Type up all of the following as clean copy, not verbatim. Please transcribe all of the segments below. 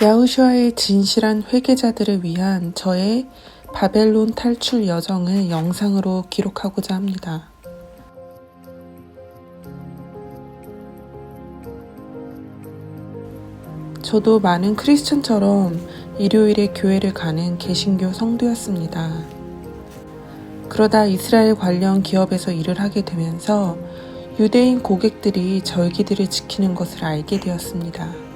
야후슈아의 진실한 회개자들을 위한 저의 바벨론 탈출 여정을 영상으로 기록하고자 합니다. 저도 많은 크리스천처럼 일요일에 교회를 가는 개신교 성도였습니다. 그러다 이스라엘 관련 기업에서 일을 하게 되면서 유대인 고객들이 절기들을 지키는 것을 알게 되었습니다.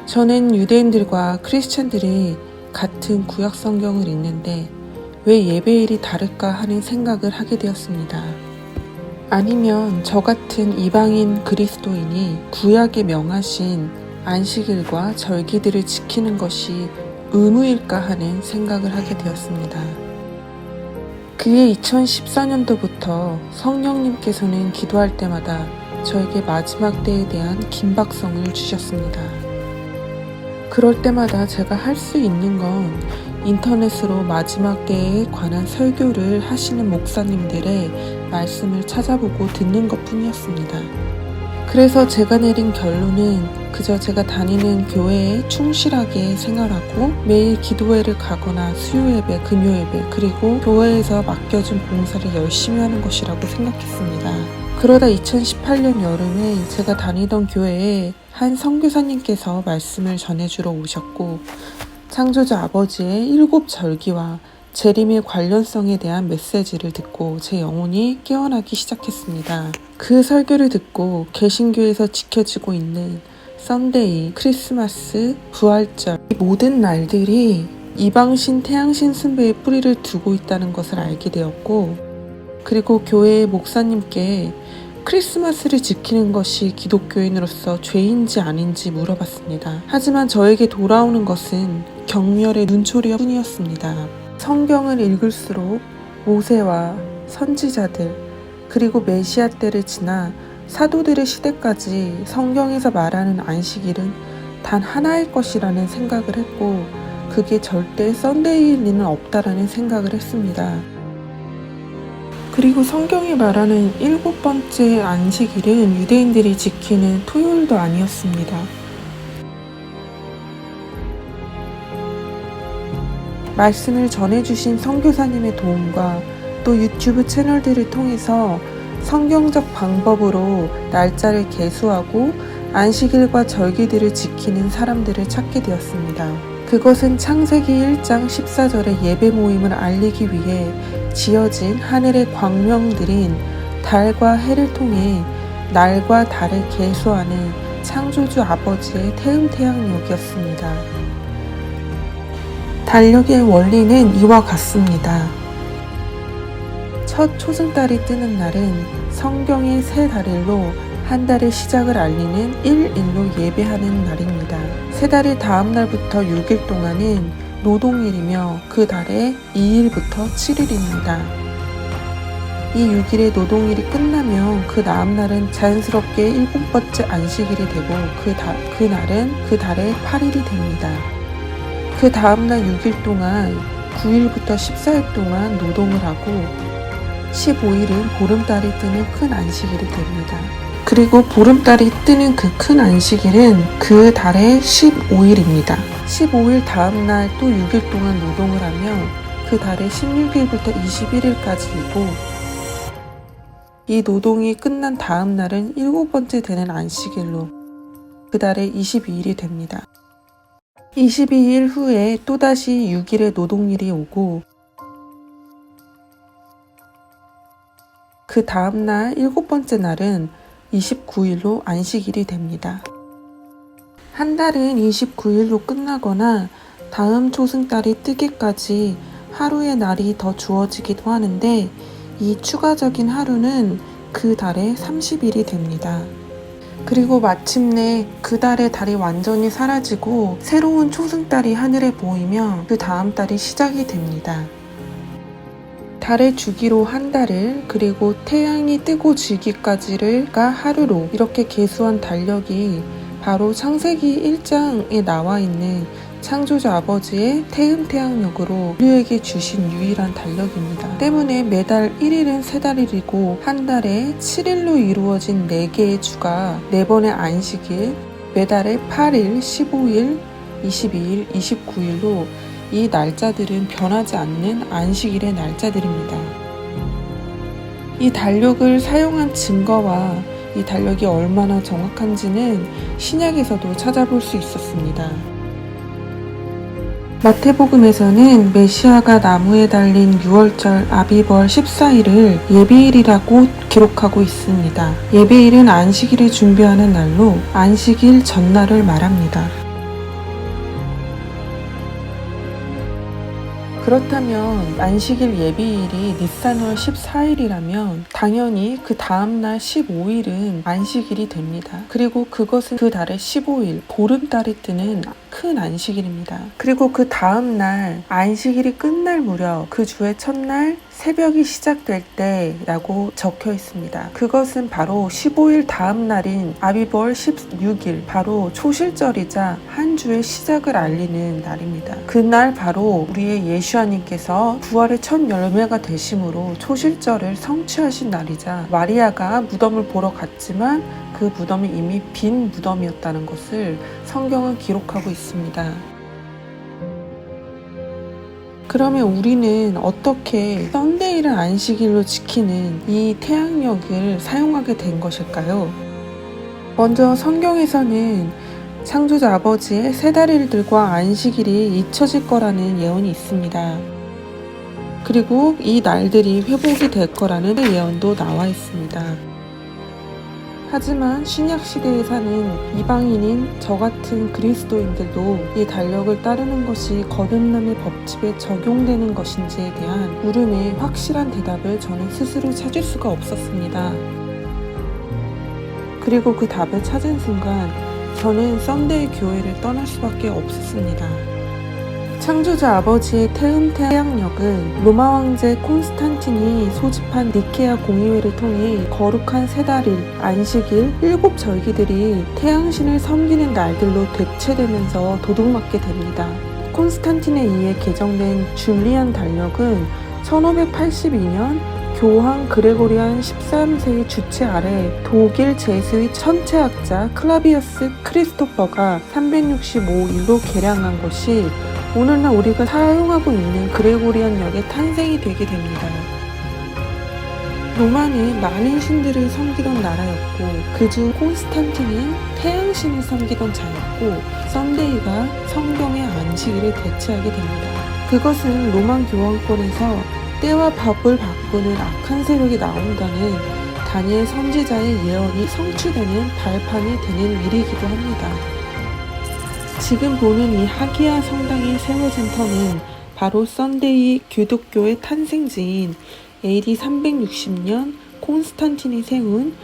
저는 유대인들과 크리스천들이 같은 구약 성경을 읽는데 왜 예배일이 다를까 하는 생각을 하게 되었습니다. 아니면 저 같은 이방인 그리스도인이 구약에 명하신 안식일과 절기들을 지키는 것이 의무일까 하는 생각을 하게 되었습니다. 그해 2014년도부터 성령님께서는 기도할 때마다 저에게 마지막 때에 대한 긴박성을 주셨습니다. 그럴 때마다 제가 할 수 있는 건 인터넷으로 마지막 때에 관한 설교를 하시는 목사님들의 말씀을 찾아보고 듣는 것 뿐이었습니다. 그래서 제가 내린 결론은 그저 제가 다니는 교회에 충실하게 생활하고 매일 기도회를 가거나 수요예배, 금요예배, 그리고 교회에서 맡겨준 봉사를 열심히 하는 것이라고 생각했습니다. 그러다 2018년 여름에 제가 다니던 교회에 한 선교사님께서 말씀을 전해주러 오셨고 창조자 아버지의 7 절기와 재림의 관련성에 대한 메시지를 듣고 제 영혼이 깨어나기 시작했습니다. 그 설교를 듣고 개신교에서 지켜지고 있는 썬데이, 크리스마스, 부활절 이 모든 날들이 이방신 태양신 숭배의 뿌리를 두고 있다는 것을 알게 되었고, 그리고 교회의 목사님께 크리스마스를 지키는 것이 기독교인으로서 죄인지 아닌지 물어봤습니다. 하지만 저에게 돌아오는 것은 경멸의 눈초리 뿐이었습니다. 성경을 읽을수록 모세와 선지자들 그리고 메시아 때를 지나 사도들의 시대까지 성경에서 말하는 안식일은 단 하나일 것이라는 생각을 했고, 그게 절대 썬데이일 리는 없다라는 생각을 했습니다. 그리고 성경이 말하는 7번째 안식일은 유대인들이 지키는 토요일도 아니었습니다. 말씀을 전해주신 선교사님의 도움과 또 유튜브 채널들을 통해서 성경적 방법으로 날짜를 계수하고 안식일과 절기들을 지키는 사람들을 찾게 되었습니다. 그것은 창세기 1장 14절의 예배 모임을 알리기 위해 지어진 하늘의 광명들인 달과 해를 통해 날과 달을 계수하는 창조주 아버지의 태음태양력이었습니다. 달력의 원리는 이와 같습니다. 첫 초승달이 뜨는 날은 성경의 새 달일로 한 달의 시작을 알리는 1일로 예배하는 날입니다. 새 달의 다음 날부터 6일 동안은 노동일이며 그 달의 2일부터 7일입니다. 이 6일의 노동일이 끝나면 그 다음 날은 자연스럽게 7번째 안식일이 되고 그 날은 그 달의 8일이 됩니다. 그 다음 날 6일 동안 9일부터 14일 동안 노동을 하고 15일은 보름달이 뜨는 큰 안식일이 됩니다. 그리고 보름달이 뜨는 그 큰 안식일은 그 달의 15일입니다. 15일 다음 날 또 6일 동안 노동을 하면 그 달의 16일부터 21일까지이고, 이 노동이 끝난 다음 날은 7번째 되는 안식일로 그 달의 22일이 됩니다. 22일 후에 또다시 6일의 노동일이 오고, 그 다음날 7번째 날은 29일로 안식일이 됩니다. 한 달은 29일로 끝나거나 다음 초승달이 뜨기까지 하루의 날이 더 주어지기도 하는데, 이 추가적인 하루는 그 달의 30일이 됩니다. 그리고 마침내 그 달의 달이 완전히 사라지고 새로운 초승달이 하늘에 보이면 그 다음 달이 시작이 됩니다. 달의 주기로 한 달을, 그리고 태양이 뜨고 지기까지가 하루로 이렇게 계수한 달력이 바로 창세기 1장에 나와 있는 창조주 아버지의 태음태양력으로 인류에게 주신 유일한 달력입니다. 때문에 매달 1일은 세 달일이고 한 달에 7일로 이루어진 4개의 주가 4번의 안식일, 매달의 8일, 15일, 22일, 29일로 이 날짜들은 변하지 않는 안식일의 날짜들입니다. 이 달력을 사용한 증거와 이 달력이 얼마나 정확한지는 신약에서도 찾아볼 수 있었습니다. 마태복음에서는 메시아가 나무에 달린 6월절 아비벌 14일을 예배일이라고 기록하고 있습니다. 예배일은 안식일을 준비하는 날로 안식일 전날을 말합니다. 그렇다면 안식일 예배일이 니산월 14일이라면 당연히 그 다음날 15일은 안식일이 됩니다. 그리고 그것은 그 달의 15일 보름달이 뜨는 큰 안식일입니다. 그리고 그 다음날 안식일이 끝날 무렵 그 주의 첫날 새벽이 시작될 때라고 적혀 있습니다. 그것은 바로 15일 다음 날인 아비벌 16일, 바로 초실절이자 한 주의 시작을 알리는 날입니다. 그날 바로 우리의 예수님께서 부활의 첫 열매가 되심으로 초실절을 성취하신 날이자 마리아가 무덤을 보러 갔지만 그 무덤이 이미 빈 무덤이었다는 것을 성경은 기록하고 있습니다. 그러면 우리는 어떻게 썬데이를 안식일로 지키는 이 태양력을 사용하게 된 것일까요? 먼저 성경에서는 창조자 아버지의 세 달일들과 안식일이 잊혀질 거라는 예언이 있습니다. 그리고 이 날들이 회복이 될 거라는 예언도 나와 있습니다. 하지만 신약시대에 사는 이방인인 저 같은 그리스도인들도 이 달력을 따르는 것이 거듭남의 법칙에 적용되는 것인지에 대한 물음에 확실한 대답을 저는 스스로 찾을 수가 없었습니다. 그리고 그 답을 찾은 순간 저는 썬데이 교회를 떠날 수밖에 없었습니다. 창조자 아버지의 태양력은 로마 왕제 콘스탄틴이 소집한 니케아 공의회를 통해 거룩한 세 달일, 안식일, 7절기들이 태양신을 섬기는 날들로 대체되면서 도둑맞게 됩니다. 콘스탄틴에 의해 개정된 줄리안 달력은 1582년 교황 그레고리안 13세의 주체 아래 독일 제수의 천체학자 클라비어스 크리스토퍼가 365일로 개량한 것이 오늘날 우리가 사용하고 있는 그레고리안력의 탄생이 되게 됩니다. 로마는 많은 신들을 섬기던 나라였고 그중 콘스탄틴은 태양신을 섬기던 자였고 썬데이가 성경의 안식일을 대체하게 됩니다. 그것은 로마 교황권에서 때와 법을 바꾸는 악한 세력이 나온다는 다니엘 선지자의 예언이 성취되는 발판이 되는 일이기도 합니다. 지금 보는 이 하기야 성당이 세워진 터는 바로 썬데이 기독교의 탄생지인 AD 360년 콘스탄틴이 세운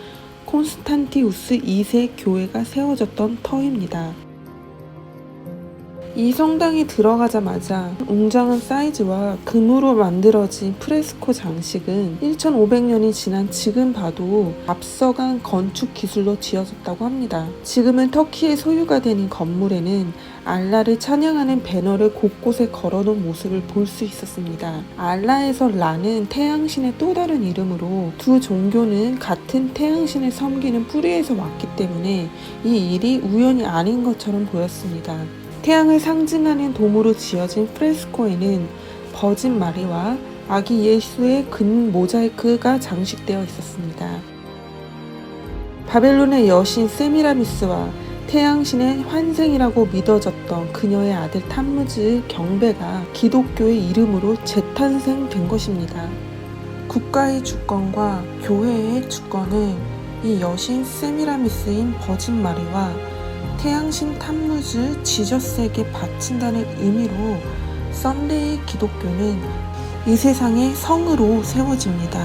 콘스탄티우스 2세 교회가 세워졌던 터입니다. 이 성당에 들어가자마자 웅장한 사이즈와 금으로 만들어진 프레스코 장식은 1500년이 지난 지금 봐도 앞서간 건축 기술로 지어졌다고 합니다. 지금은 터키의 소유가 되는 건물에는 알라를 찬양하는 배너를 곳곳에 걸어놓은 모습을 볼 수 있었습니다. 알라에서 라는 태양신의 또 다른 이름으로 두 종교는 같은 태양신을 섬기는 뿌리에서 왔기 때문에 이 일이 우연이 아닌 것처럼 보였습니다. 태양을 상징하는 도무로 지어진 프레스코에는 버진 마리와 아기 예수의 근 모자이크가 장식되어 있었습니다. 바벨론의 여신 세미라미스와 태양신의 환생이라고 믿어졌던 그녀의 아들 탐무즈의 경배가 기독교의 이름으로 재탄생된 것입니다. 국가의 주권과 교회의 주권은 이 여신 세미라미스인 버진 마리와 태양신 탐무즈 지저스에게 바친다는 의미로 썬데이 기독교는 이 세상의 성으로 세워집니다.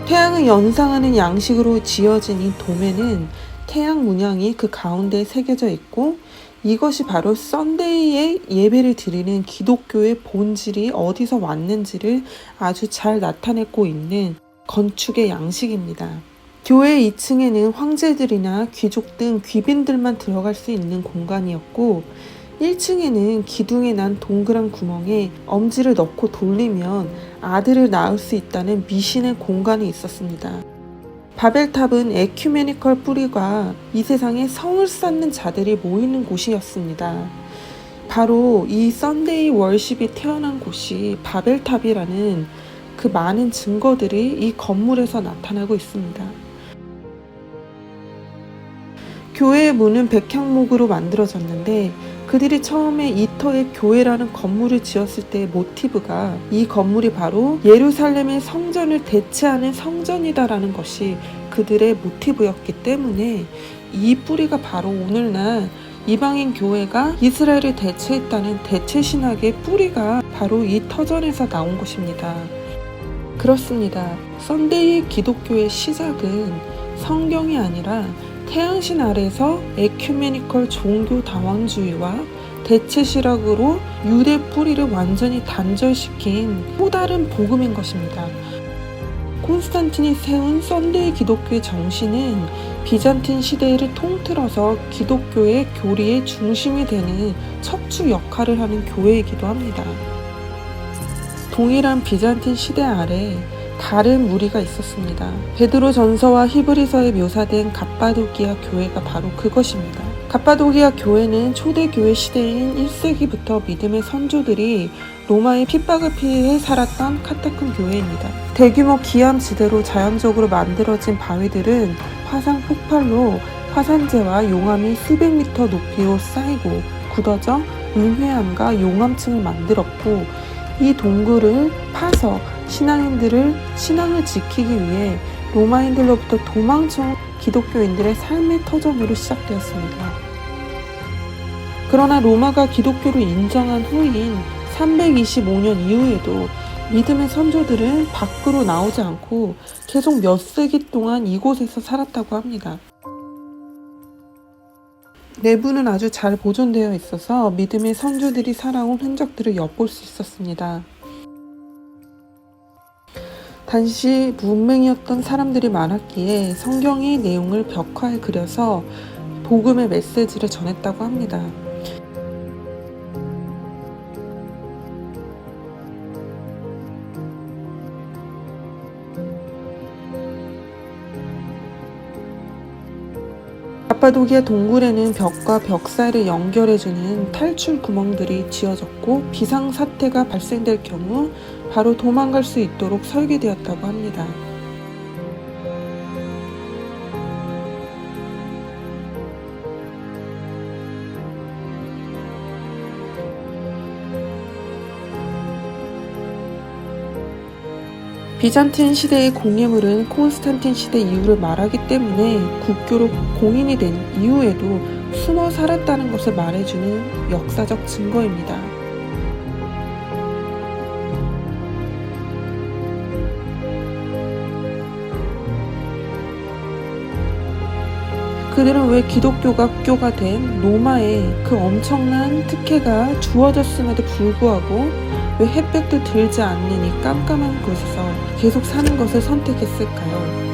태양을 연상하는 양식으로 지어진 이 도매는 태양 문양이 그 가운데에 새겨져 있고 이것이 바로 썬데이의 예배를 드리는 기독교의 본질이 어디서 왔는지를 아주 잘 나타내고 있는 건축의 양식입니다. 교회 2층에는 황제들이나 귀족 등 귀빈들만 들어갈 수 있는 공간이었고 1층에는 기둥에 난 동그란 구멍에 엄지를 넣고 돌리면 아들을 낳을 수 있다는 미신의 공간이 있었습니다. 바벨탑은 에큐메니컬 뿌리가 이 세상에 성을 쌓는 자들이 모이는 곳이었습니다. 바로 이 썬데이 월십이 태어난 곳이 바벨탑이라는 그 많은 증거들이 이 건물에서 나타나고 있습니다. 교회의 문은 백향목으로 만들어졌는데 그들이 처음에 이터의 교회라는 건물을 지었을 때의 모티브가 이 건물이 바로 예루살렘의 성전을 대체하는 성전이다라는 것이 그들의 모티브였기 때문에 이 뿌리가 바로 오늘날 이방인 교회가 이스라엘을 대체했다는 대체신학의 뿌리가 바로 이 터전에서 나온 것입니다. 그렇습니다. 썬데이 기독교의 시작은 성경이 아니라 태양신 아래서 에큐메니컬 종교 다원주의와 대체신학으로 유대 뿌리를 완전히 단절시킨 또 다른 복음인 것입니다. 콘스탄틴이 세운 썬데이 기독교의 정신은 비잔틴 시대를 통틀어서 기독교의 교리의 중심이 되는 척추 역할을 하는 교회이기도 합니다. 동일한 비잔틴 시대 아래 다른 무리가 있었습니다. 베드로 전서와 히브리서에 묘사된 갑바도기아 교회가 바로 그것입니다. 갑바도기아 교회는 초대교회 시대인 1세기부터 믿음의 선조들이 로마의 핍박을 피해 살았던 카타콤 교회입니다. 대규모 기암지대로 자연적으로 만들어진 바위들은 화산 폭발로 화산재와 용암이 수백 미터 높이로 쌓이고 굳어져 은회암과 용암층을 만들었고 이 동굴을 파서 신앙인들을 신앙을 지키기 위해 로마인들로부터 도망쳐온 기독교인들의 삶의 터전으로 시작되었습니다. 그러나 로마가 기독교를 인정한 후인 325년 이후에도 믿음의 선조들은 밖으로 나오지 않고 계속 몇 세기 동안 이곳에서 살았다고 합니다. 내부는 아주 잘 보존되어 있어서 믿음의 선조들이 살아온 흔적들을 엿볼 수 있었습니다. 당시 문맹이었던 사람들이 많았기에 성경의 내용을 벽화에 그려서 복음의 메시지를 전했다고 합니다. 갑바도기아 동굴에는 벽과 벽 사이를 연결해주는 탈출 구멍들이 지어졌고 비상사태가 발생될 경우 바로 도망갈 수 있도록 설계되었다고 합니다. 비잔틴 시대의 공예물은 콘스탄틴 시대 이후를 말하기 때문에 국교로 공인이 된 이후에도 숨어 살았다는 것을 말해주는 역사적 증거입니다. 그들은 왜 기독교가 국교가 된 로마에 그 엄청난 특혜가 주어졌음에도 불구하고 왜 햇볕도 들지 않는 이 깜깜한 곳에서 계속 사는 것을 선택했을까요?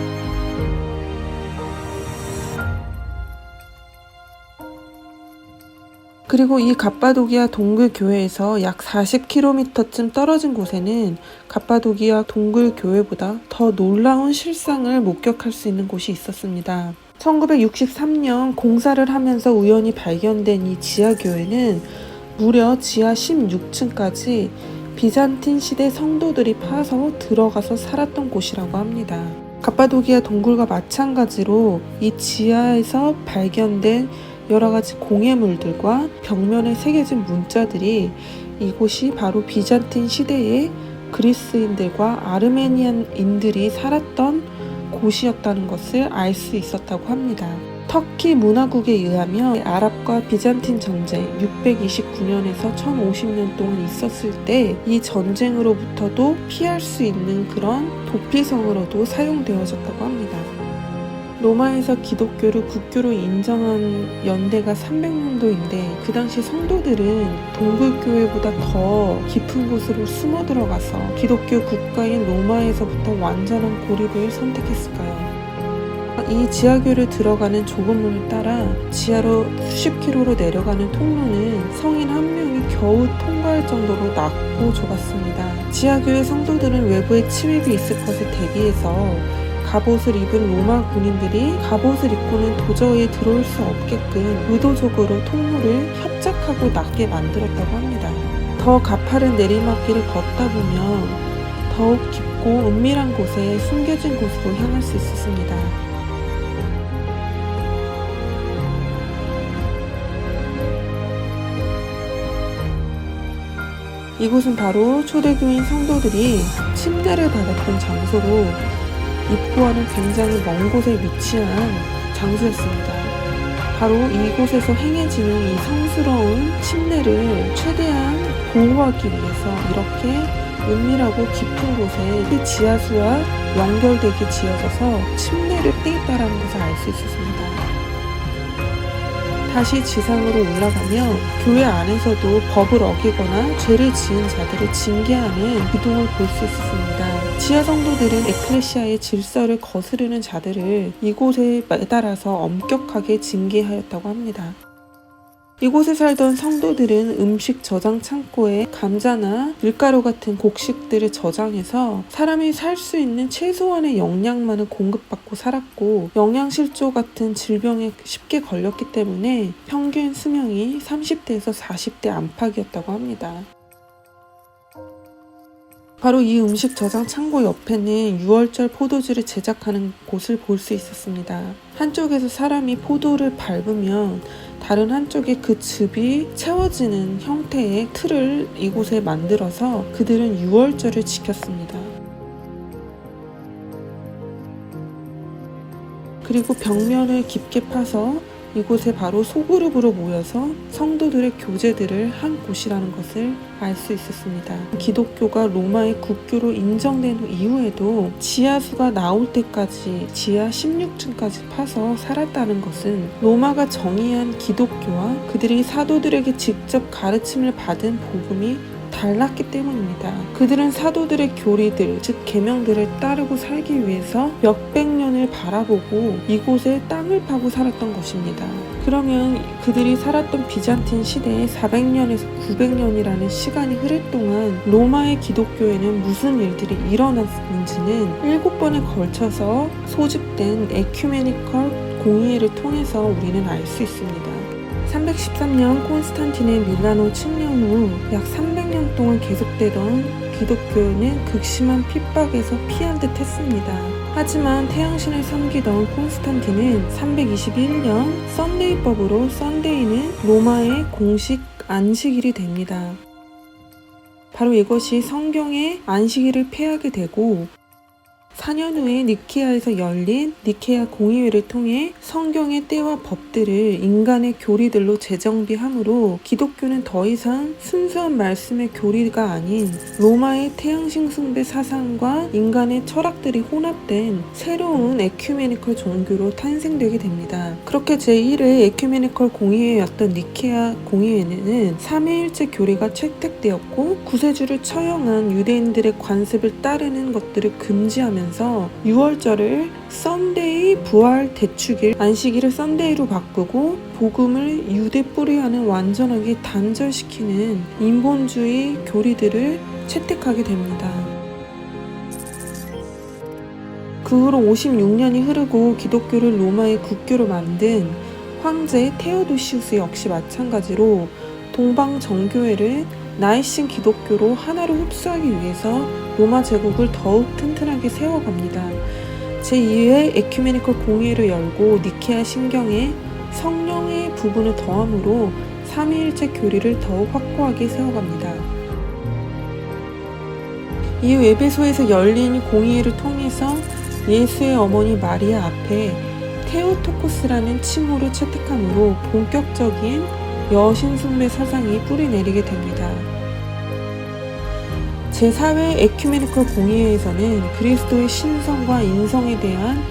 그리고 이 갑바도기아 동굴 교회에서 약 40km쯤 떨어진 곳에는 갑바도기아 동굴 교회보다 더 놀라운 실상을 목격할 수 있는 곳이 있었습니다. 1963년 공사를 하면서 우연히 발견된 이 지하교회는 무려 지하 16층까지 비잔틴 시대 성도들이 파서 들어가서 살았던 곳이라고 합니다. 갑바도기아 동굴과 마찬가지로 이 지하에서 발견된 여러가지 공예물들과 벽면에 새겨진 문자들이 이곳이 바로 비잔틴 시대의 그리스인들과 아르메니안인들이 살았던 곳이었다는 것을 알 수 있었다고 합니다. 터키 문화국에 의하면 아랍과 비잔틴 전쟁 629년에서 1050년 동안 있었을 때 이 전쟁으로부터도 피할 수 있는 그런 도피성으로도 사용되어졌다고 합니다. 로마에서 기독교를 국교로 인정한 연대가 300년도인데 그 당시 성도들은 동굴교회보다 더 깊은 곳으로 숨어 들어가서 기독교 국가인 로마에서부터 완전한 고립을 선택했을까요? 이 지하교를 들어가는 좁은 문을 따라 지하로 수십 킬로로 내려가는 통로는 성인 한 명이 겨우 통과할 정도로 낮고 좁았습니다. 지하교의 성도들은 외부에 침입이 있을 것을 대비해서 갑옷을 입은 로마 군인들이 갑옷을 입고는 도저히 들어올 수 없게끔 의도적으로 통로를 협착하고 낮게 만들었다고 합니다. 더 가파른 내리막길을 걷다 보면 더욱 깊고 은밀한 곳에 숨겨진 곳으로 향할 수 있었습니다. 이곳은 바로 초대교인 성도들이 침례를 받았던 장소로 입구와는 굉장히 먼 곳에 위치한 장소였습니다. 바로 이곳에서 행해지는 이 성스러운 침례를 최대한 보호하기 위해서 이렇게 은밀하고 깊은 곳에 지하수와 연결되게 지어져서 침례를 떼있다라는 것을 알 수 있었습니다. 다시 지상으로 올라가면 교회 안에서도 법을 어기거나 죄를 지은 자들을 징계하는 기둥을 볼 수 있었습니다. 지하 성도들은 에클레시아의 질서를 거스르는 자들을 이곳에 매달아서 엄격하게 징계하였다고 합니다. 이곳에 살던 성도들은 음식 저장 창고에 감자나 밀가루 같은 곡식들을 저장해서 사람이 살 수 있는 최소한의 영양만을 공급받고 살았고, 영양실조 같은 질병에 쉽게 걸렸기 때문에 평균 수명이 30대에서 40대 안팎이었다고 합니다. 바로 이 음식 저장 창고 옆에는 6월절 포도주를 제작하는 곳을 볼 수 있었습니다. 한쪽에서 사람이 포도를 밟으면 다른 한쪽에 그 즙이 채워지는 형태의 틀을 이곳에 만들어서 그들은 6월절을 지켰습니다. 그리고 벽면을 깊게 파서 이곳에 바로 소그룹으로 모여서 성도들의 교제들을 한 곳이라는 것을 알 수 있었습니다. 기독교가 로마의 국교로 인정된 이후에도 지하수가 나올 때까지 지하 16층까지 파서 살았다는 것은 로마가 정의한 기독교와 그들이 사도들에게 직접 가르침을 받은 복음이 달랐기 때문입니다. 그들은 사도들의 교리들, 즉 계명들을 따르고 살기 위해서 몇백 년을 바라보고 이곳에 땅을 파고 살았던 것입니다. 그러면 그들이 살았던 비잔틴 시대에 400년에서 900년이라는 시간이 흐를 동안 로마의 기독교에는 무슨 일들이 일어났는지는 7번에 걸쳐서 소집된 에큐메니컬 공의회를 통해서 우리는 알 수 있습니다. 313년 콘스탄틴의 밀라노 침략 후 약 300년 동안 계속되던 기독교는 극심한 핍박에서 피한 듯 했습니다. 하지만 태양신을 섬기던 콘스탄틴은 321년 썬데이법으로 썬데이는 로마의 공식 안식일이 됩니다. 바로 이것이 성경의 안식일을 폐하게 되고 4년 후에 니케아에서 열린 니케아 공의회를 통해 성경의 때와 법들을 인간의 교리들로 재정비함으로 기독교는 더 이상 순수한 말씀의 교리가 아닌 로마의 태양신 숭배 사상과 인간의 철학들이 혼합된 새로운 에큐메니컬 종교로 탄생되게 됩니다. 그렇게 제1회 에큐메니컬 공의회였던 니케아 공의회는 삼위일체 교리가 채택되었고 구세주를 처형한 유대인들의 관습을 따르는 것들을 금지하면서 6월절을 썬데이 부활 대축일 안식일을 썬데이로 바꾸고 복음을 유대 뿌리와는 완전하게 단절시키는 인본주의 교리들을 채택하게 됩니다. 그 후로 56년이 흐르고 기독교를 로마의 국교로 만든 황제 테오도시우스 역시 마찬가지로 동방 정교회를 나이신 기독교로 하나로 흡수하기 위해서 로마 제국을 더욱 튼튼하게 세워갑니다. 제2회 에큐메니컬 공의회를 열고 니케아 신경에 성령의 부분을 더함으로 삼위일체 교리를 더욱 확고하게 세워갑니다. 이후 에베소에서 열린 공의회를 통해서 예수의 어머니 마리아 앞에 테오토코스라는 칭호를 채택함으로 본격적인 여신 숭배 사상이 뿌리내리게 됩니다. 제4회 에큐메니컬 공의회에서는 그리스도의 신성과 인성에 대한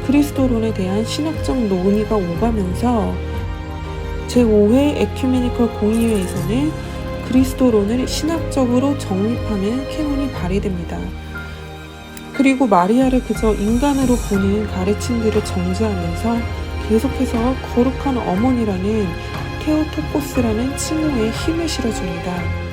그리스도론에 대한 신학적 논의가 오가면서 제5회 에큐메니컬 공의회에서는 그리스도론을 신학적으로 정립하는 캐논이 발의됩니다. 그리고 마리아를 그저 인간으로 보는 가르침들을 정지하면서 계속해서 거룩한 어머니라는 테오토코스라는 칭호에 힘을 실어줍니다.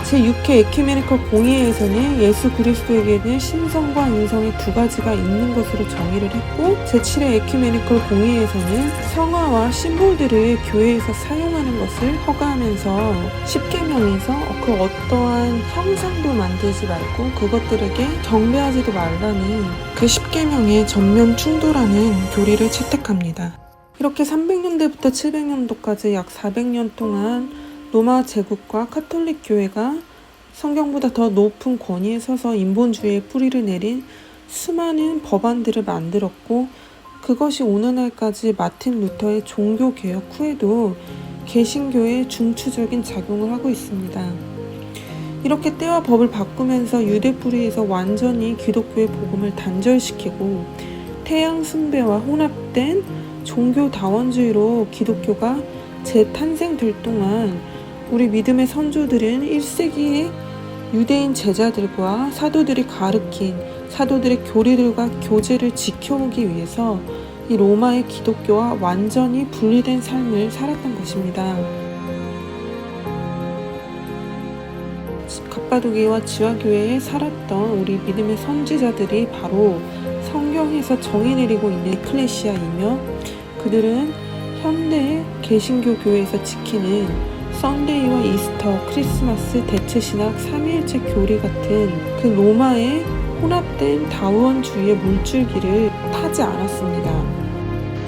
제6회 에큐메니컬 공의회에서는 예수 그리스도에게는 신성과 인성의 두 가지가 있는 것으로 정의를 했고, 제7회 에큐메니컬 공의회에서는 성화와 심볼들을 교회에서 사용하는 것을 허가하면서 10계명에서 그 어떠한 형상도 만들지 말고 그것들에게 경배하지도 말라는 그 10계명에 전면 충돌하는 교리를 채택합니다. 이렇게 300년대부터 700년도까지 약 400년 동안 로마 제국과 카톨릭 교회가 성경보다 더 높은 권위에 서서 인본주의의 뿌리를 내린 수많은 법안들을 만들었고, 그것이 오늘날까지 마틴 루터의 종교개혁 후에도 개신교에 중추적인 작용을 하고 있습니다. 이렇게 때와 법을 바꾸면서 유대 뿌리에서 완전히 기독교의 복음을 단절시키고 태양 숭배와 혼합된 종교 다원주의로 기독교가 재탄생될 동안 우리 믿음의 선조들은 1세기에 유대인 제자들과 사도들이 가르친 사도들의 교리들과 교제를 지켜오기 위해서 이 로마의 기독교와 완전히 분리된 삶을 살았던 것입니다. 갑바도기와 지화교회에 살았던 우리 믿음의 선지자들이 바로 성경에서 정의 내리고 있는 에클레시아이며, 그들은 현대 개신교 교회에서 지키는 썬데이와 이스터, 크리스마스, 대체신학, 삼위일체 교리 같은 그 로마의 혼합된 다원주의의 물줄기를 타지 않았습니다.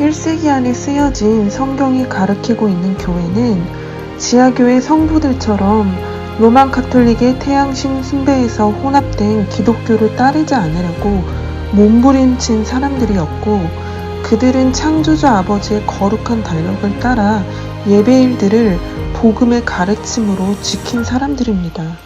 1세기 안에 쓰여진 성경이 가르치고 있는 교회는 지하교회 성부들처럼 로만 가톨릭의 태양신 숭배에서 혼합된 기독교를 따르지 않으려고 몸부림친 사람들이었고, 그들은 창조주 아버지의 거룩한 달력을 따라 예배일들을 복음의 가르침으로 지킨 사람들입니다.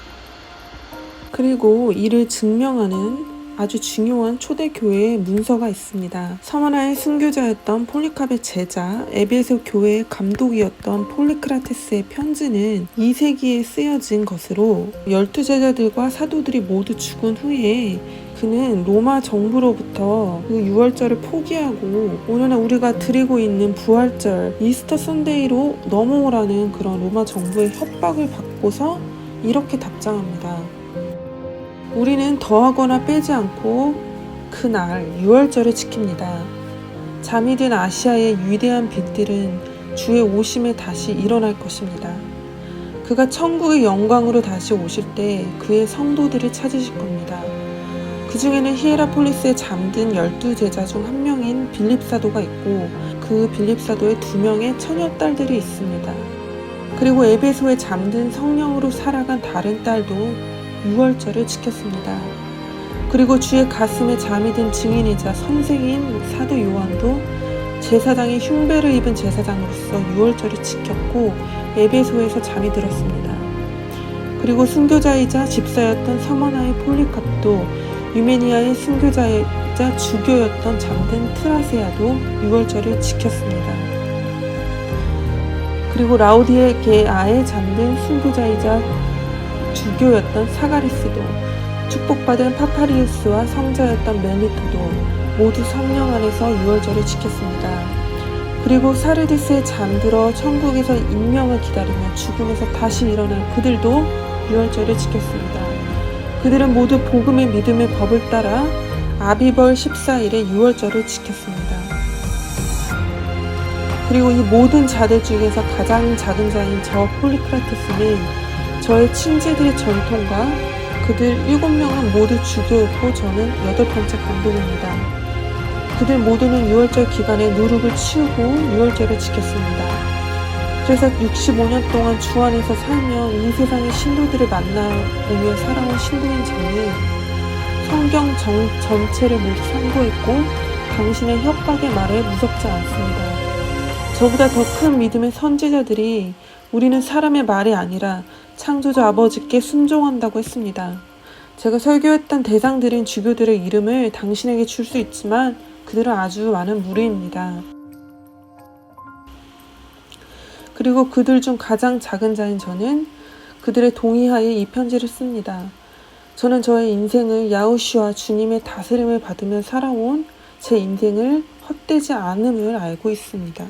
그리고 이를 증명하는 아주 중요한 초대교회의 문서가 있습니다. 서머나의 순교자였던 폴리캅의 제자, 에베소 교회의 감독이었던 폴리크라테스의 편지는 2세기에 쓰여진 것으로 12제자들과 사도들이 모두 죽은 후에 그는 로마 정부로부터 그 유월절을 포기하고 오늘날 우리가 드리고 있는 부활절, 이스터 선데이로 넘어오라는 그런 로마 정부의 협박을 받고서 이렇게 답장합니다. 우리는 더하거나 빼지 않고 그날 유월절을 지킵니다. 잠이 든 아시아의 위대한 빛들은 주의 오심에 다시 일어날 것입니다. 그가 천국의 영광으로 다시 오실 때 그의 성도들을 찾으실 겁니다. 그 중에는 히에라폴리스에 잠든 12제자 중 한 명인 빌립 사도가 있고, 그 빌립 사도의 2명의 처녀딸들이 있습니다. 그리고 에베소에 잠든 성령으로 살아간 다른 딸도 유월절을 지켰습니다. 그리고 주의 가슴에 잠이 든 증인이자 선생인 사도 요한도 제사장이 흉배를 입은 제사장으로서 유월절을 지켰고 에베소에서 잠이 들었습니다. 그리고 순교자이자 집사였던 서머나의 폴리캅도 유메니아의 순교자이자 주교였던 잠든 트라세아도 유월절을 지켰습니다. 그리고 라우디게아에 잠든 순교자이자 주교였던 사가리스도, 축복받은 파파리우스와 성자였던 멜리토도 모두 성령 안에서 유월절을 지켰습니다. 그리고 사르디스에 잠들어 천국에서 임명을 기다리며 죽음에서 다시 일어날 그들도 유월절을 지켰습니다. 그들은 모두 복음의 믿음의 법을 따라 아비벌 14일에 유월절을 지켰습니다. 그리고 이 모든 자들 중에서 가장 작은 자인 저 폴리크라테스는 저의 친지들의 전통과 그들 7명은 모두 주교였고 저는 8번째 감독입니다. 그들 모두는 유월절 기간에 누룩을 치우고 유월절을 지켰습니다. 그래서 65년 동안 주 안에서 살며 이 세상의 신도들을 만나보며 살아온 신도인 저는 성경 전체를 모두 상고했고 당신의 협박의 말에 무섭지 않습니다. 저보다 더 큰 믿음의 선지자들이 우리는 사람의 말이 아니라 창조주 아버지께 순종한다고 했습니다. 제가 설교했던 대상들인 주교들의 이름을 당신에게 줄 수 있지만 그들은 아주 많은 무리입니다. 그리고 그들 중 가장 작은 자인 저는 그들의 동의하에 이 편지를 씁니다. 저는 저의 인생을 야우슈아 주님의 다스림을 받으며 살아온 제 인생을 헛되지 않음을 알고 있습니다.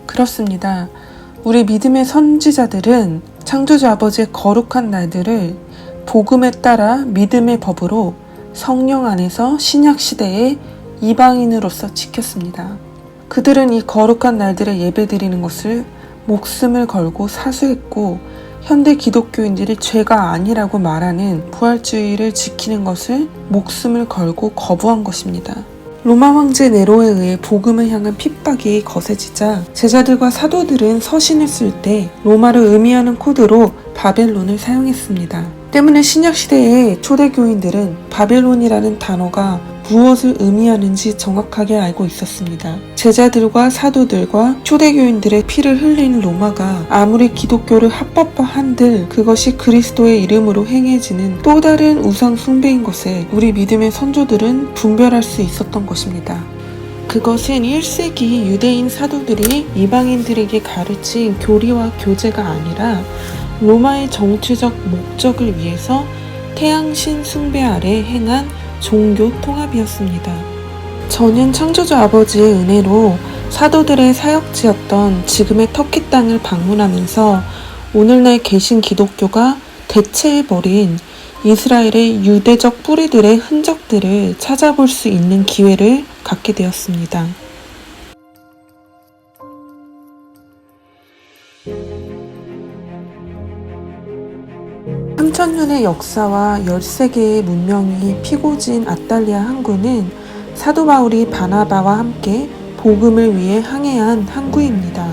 그렇습니다. 우리 믿음의 선지자들은 창조주 아버지의 거룩한 날들을 복음에 따라 믿음의 법으로 성령 안에서 신약시대의 이방인으로서 지켰습니다. 그들은 이 거룩한 날들에 예배드리는 것을 목숨을 걸고 사수했고, 현대 기독교인들이 죄가 아니라고 말하는 부활주의를 지키는 것을 목숨을 걸고 거부한 것입니다. 로마 황제 네로에 의해 복음을 향한 핍박이 거세지자 제자들과 사도들은 서신을 쓸 때 로마를 의미하는 코드로 바벨론을 사용했습니다. 때문에 신약시대의 초대교인들은 바벨론이라는 단어가 무엇을 의미하는지 정확하게 알고 있었습니다. 제자들과 사도들과 초대교인들의 피를 흘린 로마가 아무리 기독교를 합법화한들 그것이 그리스도의 이름으로 행해지는 또 다른 우상 숭배인 것을 우리 믿음의 선조들은 분별할 수 있었던 것입니다. 그것은 1세기 유대인 사도들이 이방인들에게 가르친 교리와 교제가 아니라 로마의 정치적 목적을 위해서 태양신 숭배 아래 행한 종교 통합이었습니다. 저는 창조주 아버지의 은혜로 사도들의 사역지였던 지금의 터키 땅을 방문하면서 오늘날 계신 기독교가 대체해버린 이스라엘의 유대적 뿌리들의 흔적들을 찾아볼 수 있는 기회를 갖게 되었습니다. 3000년의 역사와 13개의 문명이 피고진 아탈리아 항구는 사도 바울이 바나바와 함께 복음을 위해 항해한 항구입니다.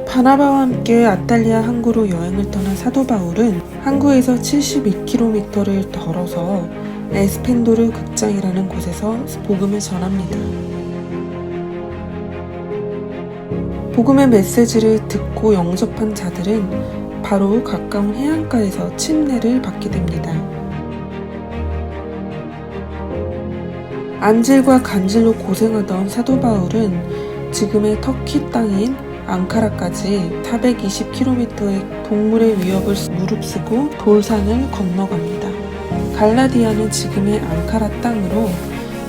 바나바와 함께 아탈리아 항구로 여행을 떠난 사도 바울은 항구에서 72km를 걸어서 에스펜도르 극장이라는 곳에서 복음을 전합니다. 복음의 메시지를 듣고 영접한 자들은 바로 가까운 해안가에서 침례를 받게 됩니다. 안질과 간질로 고생하던 사도 바울은 지금의 터키 땅인 앙카라까지 420km의 동물의 위협을 무릅쓰고 돌산을 건너갑니다. 갈라디아는 지금의 앙카라 땅으로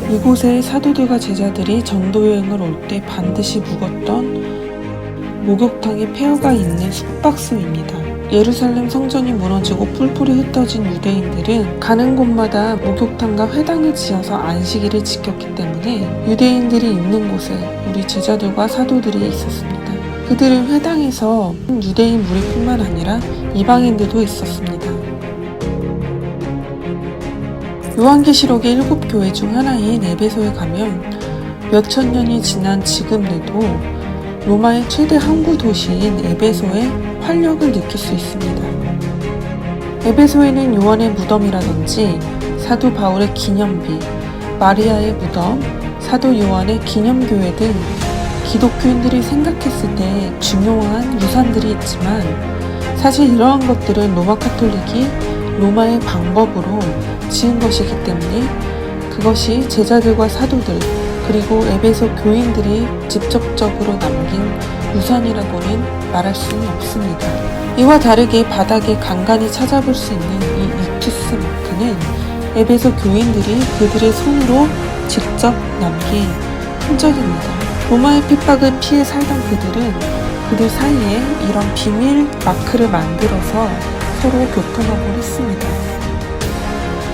이곳에 사도들과 제자들이 전도여행을 올 때 반드시 묵었던 목욕탕의 폐허가 있는 숙박소입니다. 예루살렘 성전이 무너지고 뿔뿔이 흩어진 유대인들은 가는 곳마다 목욕탕과 회당을 지어서 안식일을 지켰기 때문에 유대인들이 있는 곳에 우리 제자들과 사도들이 있었습니다. 그들은 회당에서 유대인 무리뿐만 아니라 이방인들도 있었습니다. 요한계시록의 7교회 중 하나인 에베소에 가면 몇천 년이 지난 지금도 로마의 최대 항구 도시인 에베소의 활력을 느낄 수 있습니다. 에베소에는 요한의 무덤이라든지 사도 바울의 기념비, 마리아의 무덤, 사도 요한의 기념교회 등 기독교인들이 생각했을 때 중요한 유산들이 있지만 사실 이러한 것들은 로마 카톨릭이 로마의 방법으로 지은 것이기 때문에 그것이 제자들과 사도들 그리고 에베소 교인들이 직접적으로 남긴 유산이라고는 말할 수는 없습니다. 이와 다르게 바닥에 간간히 찾아볼 수 있는 이 이투스 마크는 에베소 교인들이 그들의 손으로 직접 남긴 흔적입니다. 로마의 핍박을 피해 살던 그들은 그들 사이에 이런 비밀 마크를 만들어서 서로 교통하곤 했습니다.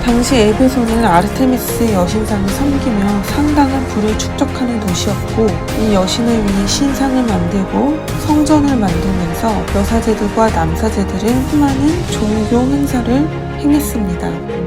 당시 에베소는 아르테미스 여신상을 섬기며 상당한 부를 축적하는 도시였고 이 여신을 위해 신상을 만들고 성전을 만들면서 여사제들과 남사제들은 수많은 종교 행사를 행했습니다.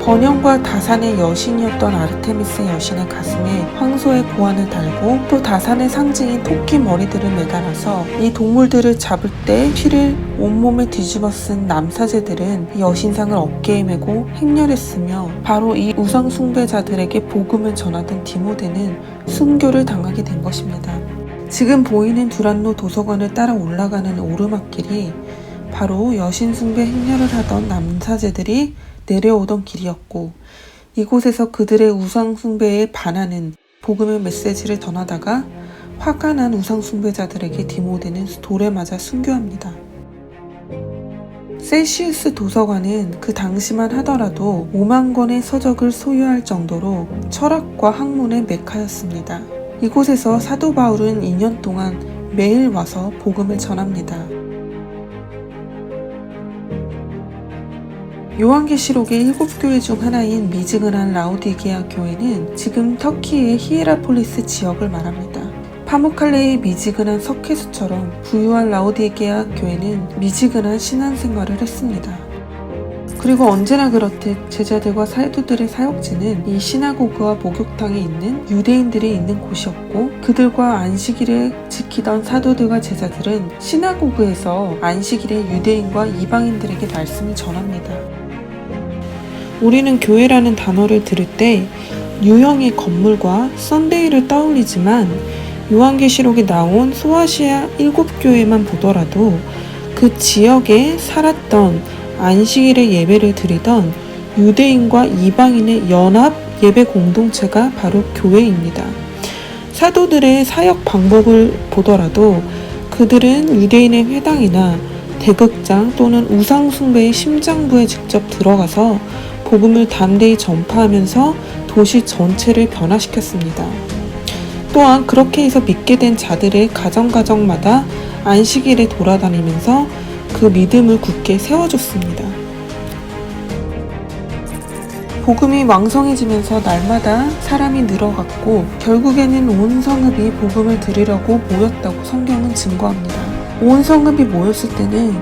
번영과 다산의 여신이었던 아르테미스 여신의 가슴에 황소의 고환을 달고 또 다산의 상징인 토끼 머리들을 매달아서 이 동물들을 잡을 때 피를 온몸에 뒤집어 쓴 남사제들은 여신상을 어깨에 메고 행렬했으며 바로 이 우상 숭배자들에게 복음을 전하던 디모데는 순교를 당하게 된 것입니다. 지금 보이는 두란노 도서관을 따라 올라가는 오르막길이 바로 여신 숭배 행렬을 하던 남사제들이 내려오던 길이었고 이곳에서 그들의 우상 숭배에 반하는 복음의 메시지를 전하다가 화가 난 우상 숭배자들에게 디모데는 돌에 맞아 순교합니다. 셀시우스 도서관은 그 당시만 하더라도 5만 권의 서적을 소유할 정도로 철학과 학문의 메카였습니다. 이곳에서 사도 바울은 2년 동안 매일 와서 복음을 전합니다. 요한계시록의 7교회 중 하나인 미즈그란 라우디게아 교회는 지금 터키의 히에라폴리스 지역을 말합니다. 파무칼레의 미지근한 석회수처럼 부유한 라우디게아 교회는 미지근한 신앙생활을 했습니다. 그리고 언제나 그렇듯 제자들과 사도들의 사역지는 이 시나고그와 목욕탕에 있는 유대인들이 있는 곳이었고, 그들과 안식일을 지키던 사도들과 제자들은 시나고그에서 안식일에 유대인과 이방인들에게 말씀을 전합니다. 우리는 교회라는 단어를 들을 때 유형의 건물과 썬데이를 떠올리지만 요한계시록에 나온 소아시아 7교회만 보더라도 그 지역에 살았던 안식일에 예배를 드리던 유대인과 이방인의 연합 예배 공동체가 바로 교회입니다. 사도들의 사역 방법을 보더라도 그들은 유대인의 회당이나 대극장 또는 우상숭배의 심장부에 직접 들어가서 복음을 담대히 전파하면서 도시 전체를 변화시켰습니다. 또한 그렇게 해서 믿게 된 자들의 가정마다 안식일에 돌아다니면서 그 믿음을 굳게 세워줬습니다. 복음이 왕성해지면서 날마다 사람이 늘어갔고 결국에는 온 성읍이 복음을 들으려고 모였다고 성경은 증거합니다. 온 성읍이 모였을 때는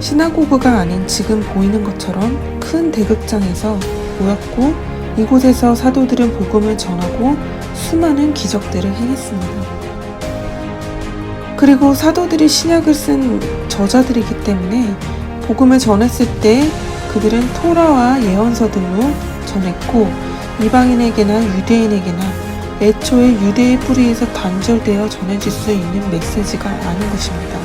시나고그가 아닌 지금 보이는 것처럼 큰 대극장에서 모였고, 이곳에서 사도들은 복음을 전하고 수많은 기적들을 행했습니다. 그리고 사도들이 신약을 쓴 저자들이기 때문에 복음을 전했을 때 그들은 토라와 예언서들로 전했고, 이방인에게나 유대인에게나 애초에 유대의 뿌리에서 단절되어 전해질 수 있는 메시지가 아닌 것입니다.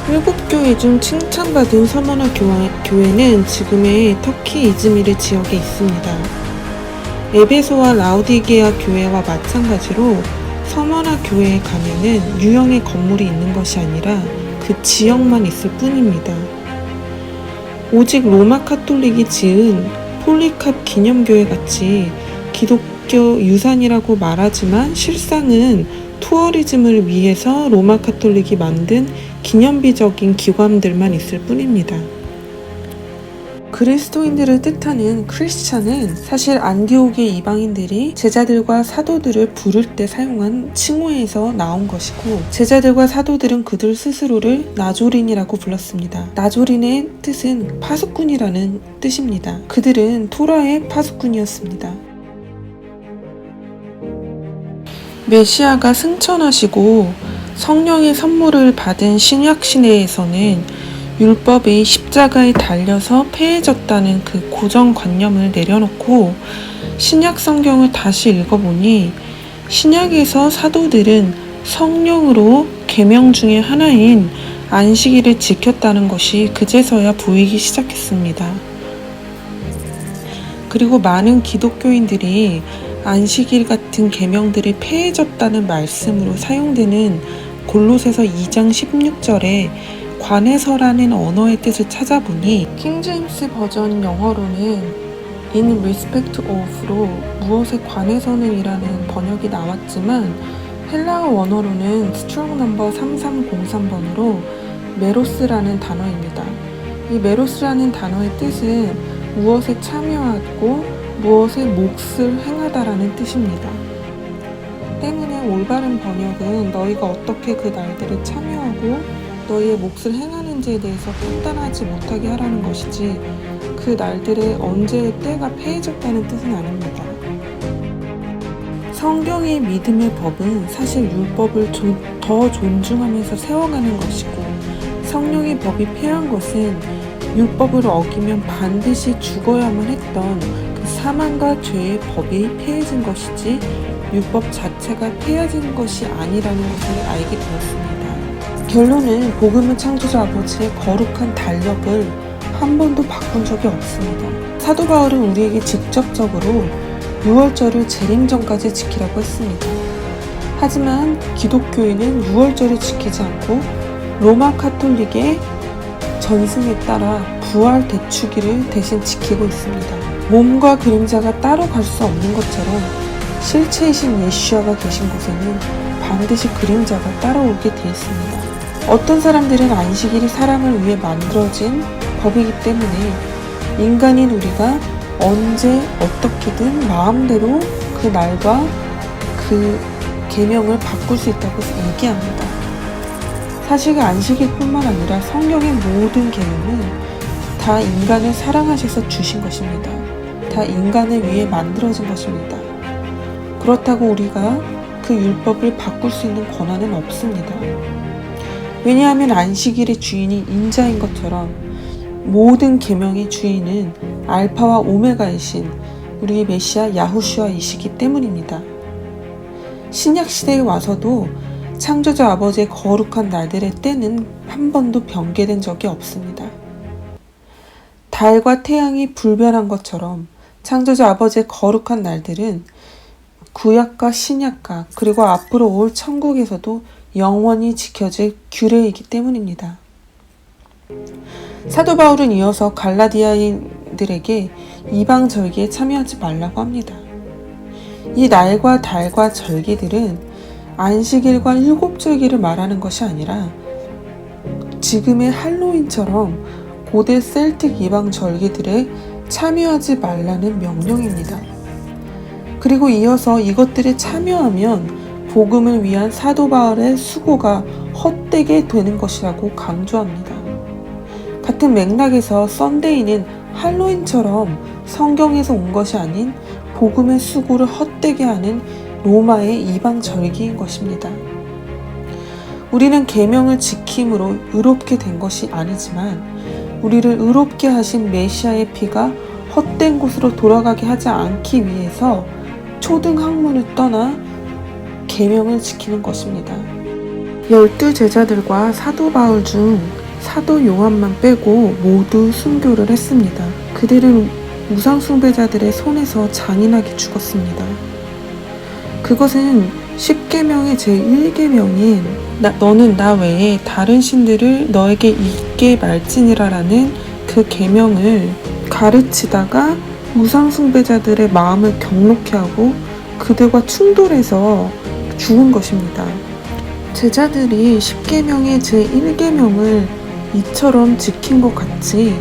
7교회 중 칭찬받은 서머나 교회는 지금의 터키 이즈미르 지역에 있습니다. 에베소와 라우디게아 교회와 마찬가지로 서머나 교회에 가면은 유형의 건물이 있는 것이 아니라 그 지역만 있을 뿐입니다. 오직 로마 카톨릭이 지은 폴리캅 기념교회 같이 기독교 유산이라고 말하지만 실상은 투어리즘을 위해서 로마 카톨릭이 만든 기념비적인 기관들만 있을 뿐입니다. 그리스도인들을 뜻하는 크리스찬은 사실 안디옥의 이방인들이 제자들과 사도들을 부를 때 사용한 칭호에서 나온 것이고, 제자들과 사도들은 그들 스스로를 나조린이라고 불렀습니다. 나조린의 뜻은 파수꾼이라는 뜻입니다. 그들은 토라의 파수꾼이었습니다. 메시아가 승천하시고 성령의 선물을 받은 신약 시대에서는 율법이 십자가에 달려서 폐해졌다는 그 고정관념을 내려놓고 신약 성경을 다시 읽어보니 신약에서 사도들은 성령으로 계명 중에 하나인 안식일을 지켰다는 것이 그제서야 보이기 시작했습니다. 그리고 많은 기독교인들이 안식일 같은 계명들이 폐해졌다는 말씀으로 사용되는 골로새서 2장 16절에 관해서라는 언어의 뜻을 찾아보니 킹제임스 버전 영어로는 in respect of로 무엇에 관해서는 이라는 번역이 나왔지만 헬라어 원어로는 스트롱 넘버 3303번으로 메로스라는 단어입니다. 이 메로스라는 단어의 뜻은 무엇에 참여하고 무엇에 몫을 행하다라는 뜻입니다. 때문에 올바른 번역은 너희가 어떻게 그 날들에 참여하고 너희의 몫을 행하는지에 대해서 판단하지 못하게 하라는 것이지 그 날들에 언제 때가 폐해졌다는 뜻은 아닙니다. 성경의 믿음의 법은 사실 율법을 더 존중하면서 세워가는 것이고, 성령의 법이 폐한 것은 율법을 어기면 반드시 죽어야만 했던 그 사망과 죄의 법이 폐해진 것이지 율법 자체가 폐해진 것이 아니라는 것을 알게 되었습니다. 결론은 복음의 창조자 아버지의 거룩한 달력을 한 번도 바꾼 적이 없습니다. 사도 바울은 우리에게 직접적으로 6월절을 재림전까지 지키라고 했습니다. 하지만 기독교인은 6월절을 지키지 않고 로마 카톨릭의 전승에 따라 부활 대축일을 대신 지키고 있습니다. 몸과 그림자가 따로 갈 수 없는 것처럼 실체이신 예수아가 계신 곳에는 반드시 그림자가 따라오게 돼 있습니다. 어떤 사람들은 안식일이 사람을 위해 만들어진 법이기 때문에 인간인 우리가 언제 어떻게든 마음대로 그 날과 그 계명을 바꿀 수 있다고 얘기합니다. 사실 안식일뿐만 아니라 성경의 모든 계명은 다 인간을 사랑하셔서 주신 것입니다. 다 인간을 위해 만들어진 것입니다. 그렇다고 우리가 그 율법을 바꿀 수 있는 권한은 없습니다. 왜냐하면 안식일의 주인이 인자인 것처럼 모든 계명의 주인은 알파와 오메가이신 우리 메시아 야후슈아이시기 때문입니다. 신약 시대에 와서도 창조주 아버지의 거룩한 날들의 때는 한 번도 변개된 적이 없습니다. 달과 태양이 불변한 것처럼 창조주 아버지의 거룩한 날들은 구약과 신약과 그리고 앞으로 올 천국에서도 영원히 지켜질 규례이기 때문입니다. 사도 바울은 이어서 갈라디아인들에게 이방 절기에 참여하지 말라고 합니다. 이 날과 달과 절기들은 안식일과 일곱절기를 말하는 것이 아니라 지금의 할로윈처럼 고대 셀틱 이방 절기들에 참여하지 말라는 명령입니다. 그리고 이어서 이것들에 참여하면 복음을 위한 사도 바울의 수고가 헛되게 되는 것이라고 강조합니다. 같은 맥락에서 썬데이는 할로윈처럼 성경에서 온 것이 아닌 복음의 수고를 헛되게 하는 로마의 이방 절기인 것입니다. 우리는 계명을 지킴으로 의롭게 된 것이 아니지만 우리를 의롭게 하신 메시아의 피가 헛된 곳으로 돌아가게 하지 않기 위해서 초등학문을 떠나 계명을 지키는 것입니다. 12 제자들과 사도 바울 중 사도 요한만 빼고 모두 순교를 했습니다. 그들은 우상숭배자들의 손에서 잔인하게 죽었습니다. 그것은 10계명의 제1계명인 너는 나 외에 다른 신들을 너에게 잊게 말지니라라는 그 계명을 가르치다가 우상숭배자들의 마음을 경록케 하고 그들과 충돌해서 죽은 것입니다. 제자들이 10계명의 제1계명을 이처럼 지킨 것 같이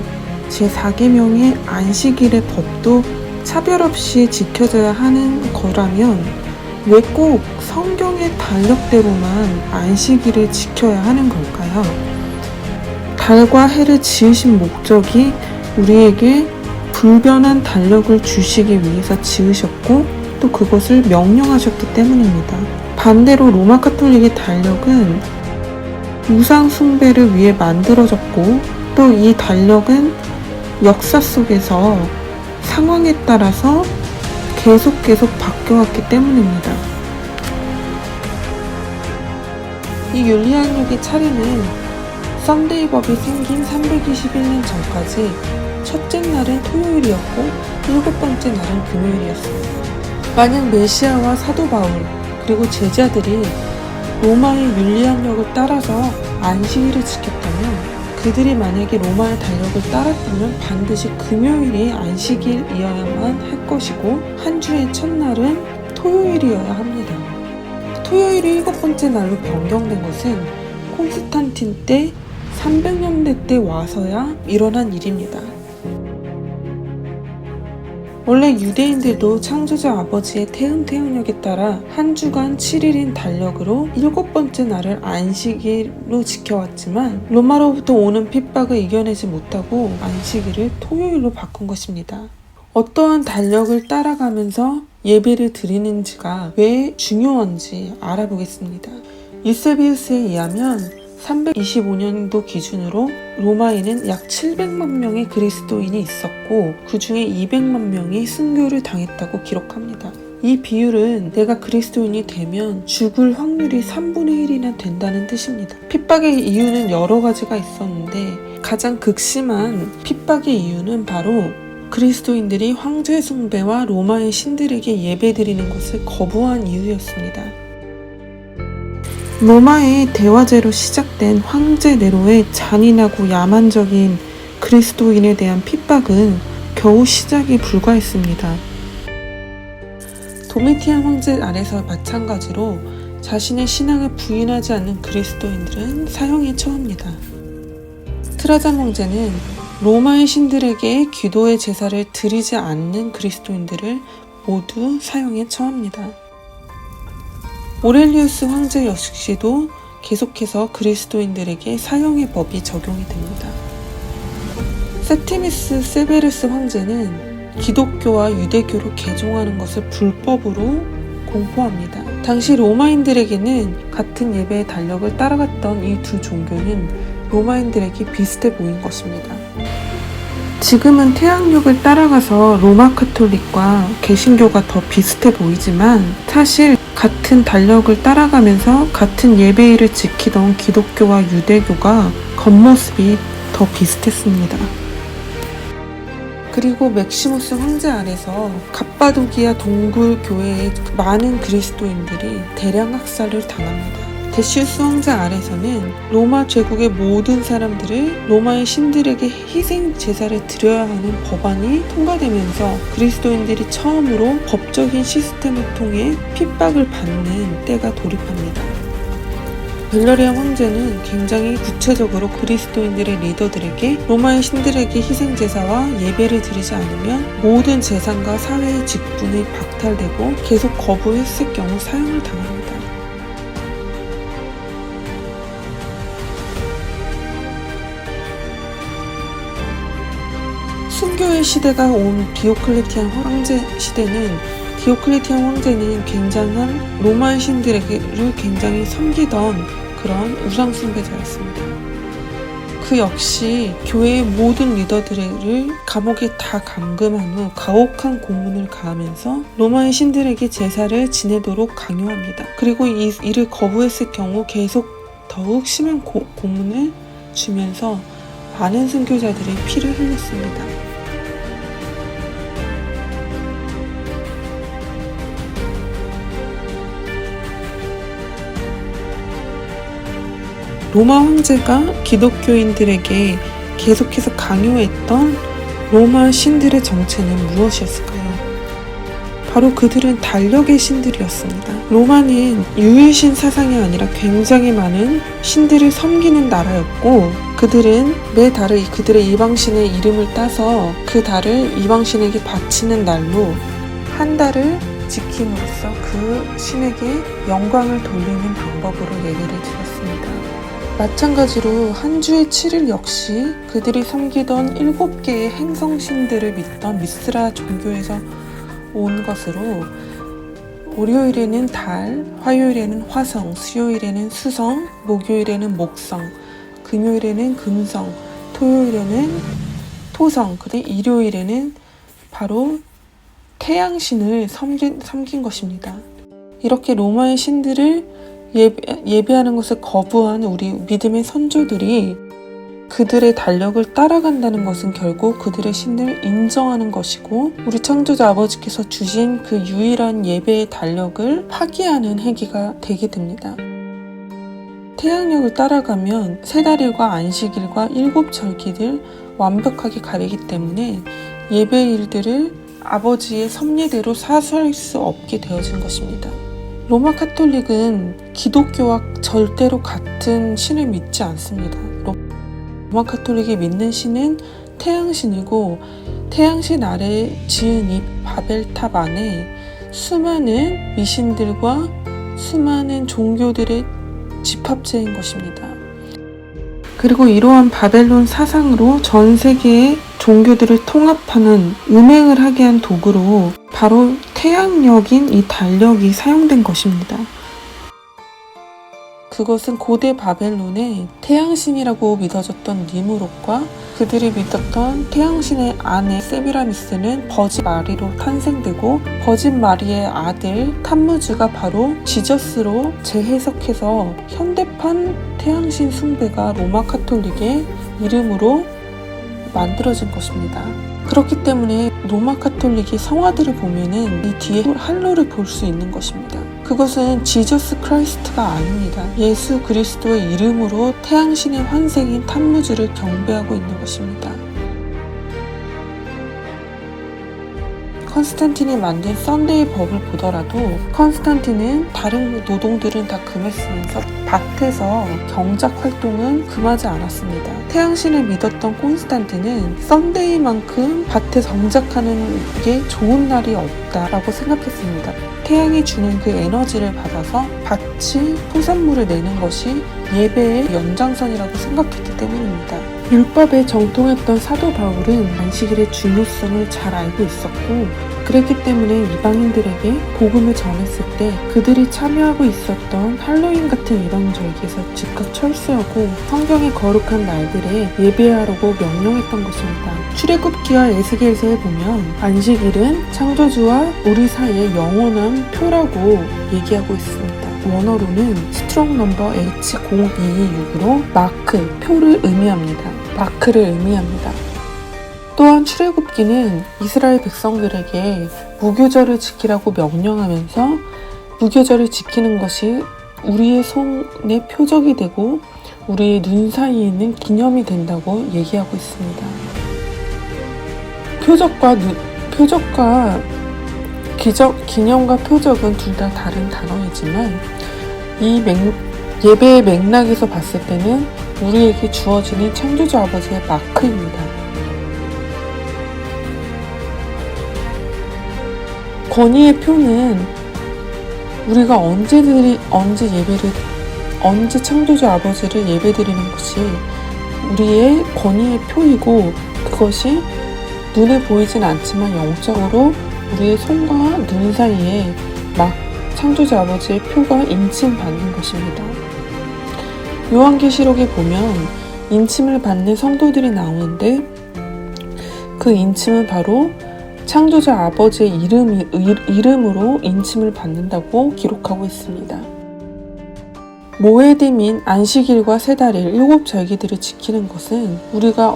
제4계명의 안식일의 법도 차별 없이 지켜져야 하는 거라면 왜 꼭 성경의 달력대로만 안식일을 지켜야 하는 걸까요? 달과 해를 지으신 목적이 우리에게 불변한 달력을 주시기 위해서 지으셨고 또 그것을 명령하셨기 때문입니다. 반대로 로마 가톨릭의 달력은 우상 숭배를 위해 만들어졌고 또 이 달력은 역사 속에서 상황에 따라서 계속 바뀌어왔기 때문입니다. 이 윤리학력의 차례는 썬데이 법이 생긴 321년 전까지 첫째 날은 토요일이었고 일곱 번째 날은 금요일이었습니다. 만약 메시아와 사도 바울 그리고 제자들이 로마의 윤리학력을 따라서 안식일을 지켰다면 그들이 만약에 로마의 달력을 따랐다면 반드시 금요일이 안식일이어야만 할 것이고 한 주의 첫날은 토요일이어야 합니다. 토요일이 일곱 번째 날로 변경된 것은 콘스탄틴 때 300년대 때 와서야 일어난 일입니다. 원래 유대인들도 창조주 아버지의 태음태양력에 따라 한 주간 7일인 달력으로 일곱 번째 날을 안식일로 지켜왔지만 로마로부터 오는 핍박을 이겨내지 못하고 안식일을 토요일로 바꾼 것입니다. 어떠한 달력을 따라가면서 예배를 드리는지가 왜 중요한지 알아보겠습니다. 유세비우스에 의하면 325년도 기준으로 로마에는 약 700만 명의 그리스도인이 있었고 그 중에 200만 명이 순교를 당했다고 기록합니다. 이 비율은 내가 그리스도인이 되면 죽을 확률이 3분의 1이나 된다는 뜻입니다. 핍박의 이유는 여러 가지가 있었는데 가장 극심한 핍박의 이유는 바로 그리스도인들이 황제 숭배와 로마의 신들에게 예배드리는 것을 거부한 이유였습니다. 로마의 대화제로 시작된 황제 네로의 잔인하고 야만적인 그리스도인에 대한 핍박은 겨우 시작에 불과했습니다. 도미티안 황제 아래서 마찬가지로 자신의 신앙을 부인하지 않는 그리스도인들은 사형에 처합니다. 트라잔 황제는 로마의 신들에게 기도의 제사를 드리지 않는 그리스도인들을 모두 사형에 처합니다. 오렐리우스 황제 역시도 계속해서 그리스도인들에게 사형의 법이 적용이 됩니다. 세티미스 세베르스 황제는 기독교와 유대교로 개종하는 것을 불법으로 공포합니다. 당시 로마인들에게는 같은 예배의 달력을 따라갔던 이 두 종교는 로마인들에게 비슷해 보인 것입니다. 지금은 태양력을 따라가서 로마 카톨릭과 개신교가 더 비슷해 보이지만 사실 같은 달력을 따라가면서 같은 예배일을 지키던 기독교와 유대교가 겉모습이 더 비슷했습니다. 그리고 맥시무스 황제 아래서 갑바도기아 동굴 교회의 많은 그리스도인들이 대량 학살을 당합니다. 데시우스 황제 아래서는 로마 제국의 모든 사람들을 로마의 신들에게 희생 제사를 드려야 하는 법안이 통과되면서 그리스도인들이 처음으로 법적인 시스템을 통해 핍박을 받는 때가 돌입합니다. 벨러리안 황제는 굉장히 구체적으로 그리스도인들의 리더들에게 로마의 신들에게 희생 제사와 예배를 드리지 않으면 모든 재산과 사회의 직분이 박탈되고 계속 거부했을 경우 사형을 당합니다. 순교의 시대가 온 디오클레티안 황제 시대는 디오클레티안 황제는 굉장한 로마의 신들을 굉장히 섬기던 그런 우상 숭배자였습니다. 그 역시 교회의 모든 리더들을 감옥에 다 감금한 후 가혹한 고문을 가하면서 로마의 신들에게 제사를 지내도록 강요합니다. 그리고 이를 거부했을 경우 계속 더욱 심한 고문을 주면서 많은 순교자들의 피를 흘렸습니다. 로마 황제가 기독교인들에게 계속해서 강요했던 로마 신들의 정체는 무엇이었을까요? 바로 그들은 달력의 신들이었습니다. 로마는 유일신 사상이 아니라 굉장히 많은 신들을 섬기는 나라였고 그들은 매 달을 그들의 이방신의 이름을 따서 그 달을 이방신에게 바치는 날로 한 달을 지킴으로써 그 신에게 영광을 돌리는 방법으로 예배를 드렸습니다. 마찬가지로 한 주의 7일 역시 그들이 섬기던 7개의 행성신들을 믿던 미스라 종교에서 온 것으로 월요일에는 달, 화요일에는 화성, 수요일에는 수성, 목요일에는 목성, 금요일에는 금성, 토요일에는 토성, 그리고 일요일에는 바로 태양신을 섬긴 것입니다. 이렇게 로마의 신들을 예배하는 것을 거부한 우리 믿음의 선조들이 그들의 달력을 따라간다는 것은 결국 그들의 신을 인정하는 것이고 우리 창조자 아버지께서 주신 그 유일한 예배의 달력을 파기하는 행위가 되게 됩니다. 태양력을 따라가면 세달일과 안식일과 7절기를 완벽하게 가리기 때문에 예배일들을 아버지의 섭리대로 사수할 수 없게 되어진 것입니다. 로마 카톨릭은 기독교와 절대로 같은 신을 믿지 않습니다. 로마 카톨릭이 믿는 신은 태양신이고 태양신 아래 지은 이 바벨탑 안에 수많은 미신들과 수많은 종교들의 집합체인 것입니다. 그리고 이러한 바벨론 사상으로 전 세계의 종교들을 통합하는 음행을 하게 한 도구로 바로 태양력인 이 달력이 사용된 것입니다. 그것은 고대 바벨론의 태양신이라고 믿어졌던 니무롯과 그들이 믿었던 태양신의 아내 세미라미스는 버짓 마리로 탄생되고 버짓 마리의 아들 탐무즈가 바로 지저스로 재해석해서 현대판 태양신 숭배가 로마 카톨릭의 이름으로 만들어진 것입니다. 그렇기 때문에 로마 카톨릭이 성화들을 보면은 이 뒤에 할로를 볼 수 있는 것입니다. 그것은 지저스 크라이스트가 아닙니다. 예수 그리스도의 이름으로 태양신의 환생인 탐무즈를 경배하고 있는 것입니다. 컨스탄틴이 만든 썬데이 법을 보더라도 컨스탄틴은 다른 노동들은 다 금했으면서 밭에서 경작 활동은 금하지 않았습니다. 태양신을 믿었던 콘스탄틴은 썬데이만큼 밭에 경작하는 게 좋은 날이 없다라고 생각했습니다. 태양이 주는 그 에너지를 받아서 밭이 토산물을 내는 것이 예배의 연장선이라고 생각했기 때문입니다. 율법에 정통했던 사도 바울은 안식일의 중요성을 잘 알고 있었고 그랬기 때문에 이방인들에게 복음을 전했을 때 그들이 참여하고 있었던 할로윈 같은 이방절기에서 즉각 철수하고 성경의 거룩한 날들에 예배하라고 명령했던 것입니다. 출애굽기와 에스겔서에 보면 안식일은 창조주와 우리 사이의 영원한 표라고 얘기하고 있습니다. 원어로는 스트롱 넘버 H0226으로 마크, 표를 의미합니다. 마크를 의미합니다. 또한 출애굽기는 이스라엘 백성들에게 무교절을 지키라고 명령하면서 무교절을 지키는 것이 우리의 손의 표적이 되고 우리의 눈 사이에 있는 기념이 된다고 얘기하고 있습니다. 기념과 표적은 둘 다 다른 단어이지만 이 예배의 맥락에서 봤을 때는 우리에게 주어지는 창조주 아버지의 마크입니다. 권위의 표는 우리가 언제 창조주 아버지를 예배드리는 것이 우리의 권위의 표이고 그것이 눈에 보이진 않지만 영적으로 우리의 손과 눈 사이에 창조주 아버지의 표가 인침받는 것입니다. 요한계시록에 보면 인침을 받는 성도들이 나오는데 그 인침은 바로 창조주 아버지의 이름으로 인침을 받는다고 기록하고 있습니다. 모에드민 안식일과 세달일 7절기들을 지키는 것은 우리가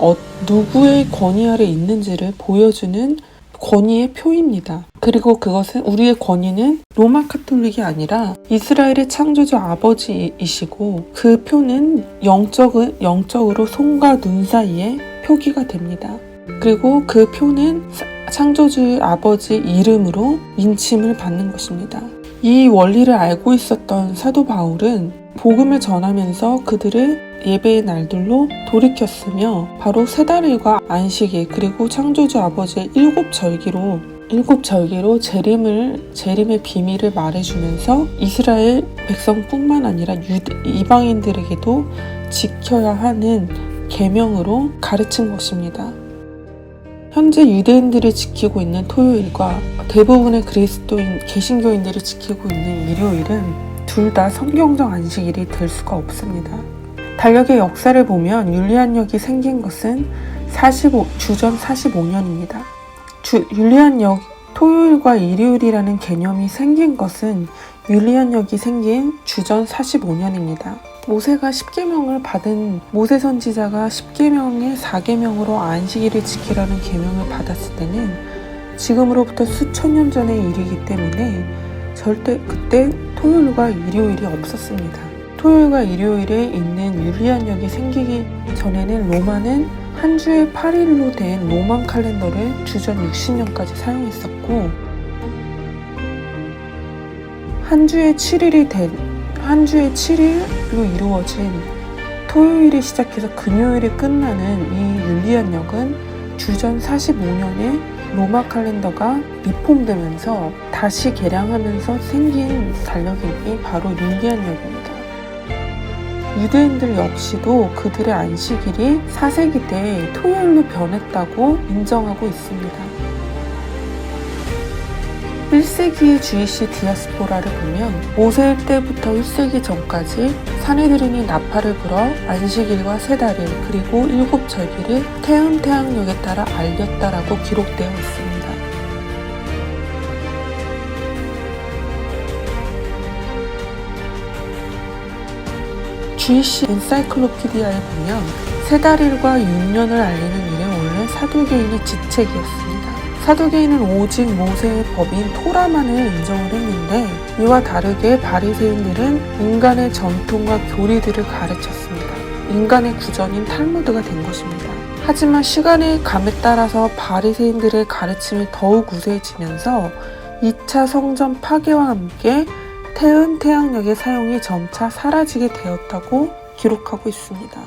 누구의 권위 아래 있는지를 보여주는 권위의 표입니다. 그리고 그것은 우리의 권위는 로마 카톨릭이 아니라 이스라엘의 창조주 아버지이시고 그 표는 영적으로 손과 눈 사이에 표기가 됩니다. 그리고 그 표는 창조주 아버지 이름으로 인침을 받는 것입니다. 이 원리를 알고 있었던 사도 바울은 복음을 전하면서 그들을 예배의 날들로 돌이켰으며 바로 세달일과 안식일 그리고 창조주 아버지의 7절기로 재림의 비밀을 말해주면서 이스라엘 백성뿐만 아니라 이방인들에게도 지켜야 하는 계명으로 가르친 것입니다. 현재 유대인들이 지키고 있는 토요일과 대부분의 개신교인들이 지키고 있는 일요일은 둘 다 성경적 안식일이 될 수가 없습니다. 달력의 역사를 보면 율리안역이 생긴 것은 주전 45년입니다. 율리안역 토요일과 일요일이라는 개념이 생긴 것은 율리안역이 생긴 주전 45년입니다. 모세가 10계명을 받은 모세 선지자가 10계명의 4계명으로 안식일을 지키라는 계명을 받았을 때는 지금으로부터 수천 년 전의 일이기 때문에 절대 그때 토요일과 일요일이 없었습니다. 토요일과 일요일에 있는 율리안역이 생기기 전에는 로마는 한 주에 8일로 된 로만 칼렌더를 주전 60년까지 사용했었고 한 주에 7일로 이루어진 토요일이 시작해서 금요일에 끝나는 이 율리안역은 주전 45년에 로마 칼렌더가 리폼되면서 다시 개량하면서 생긴 달력이 바로 율리안역입니다. 유대인들 역시도 그들의 안식일이 4세기 때 토요일로 변했다고 인정하고 있습니다. 1세기의 주이시 디아스포라를 보면 모세 때부터 1세기 전까지 사내들인이 나팔을 불어 안식일과 세달일 그리고 7절기를 태양력에 따라 알렸다라고 기록되어 있습니다. 주이시 엔사이클로피디아에 보면 세달일과 윤년을 알리는 일은 원래 사두개인의 직책이었습니다. 사두개인은 오직 모세의 법인 토라만을 인정을 했는데 이와 다르게 바리새인들은 인간의 전통과 교리들을 가르쳤습니다. 인간의 구전인 탈무드가 된 것입니다. 하지만 시간의 감에 따라서 바리새인들의 가르침이 더욱 우세해지면서 2차 성전 파괴와 함께 태은 태양력의 사용이 점차 사라지게 되었다고 기록하고 있습니다.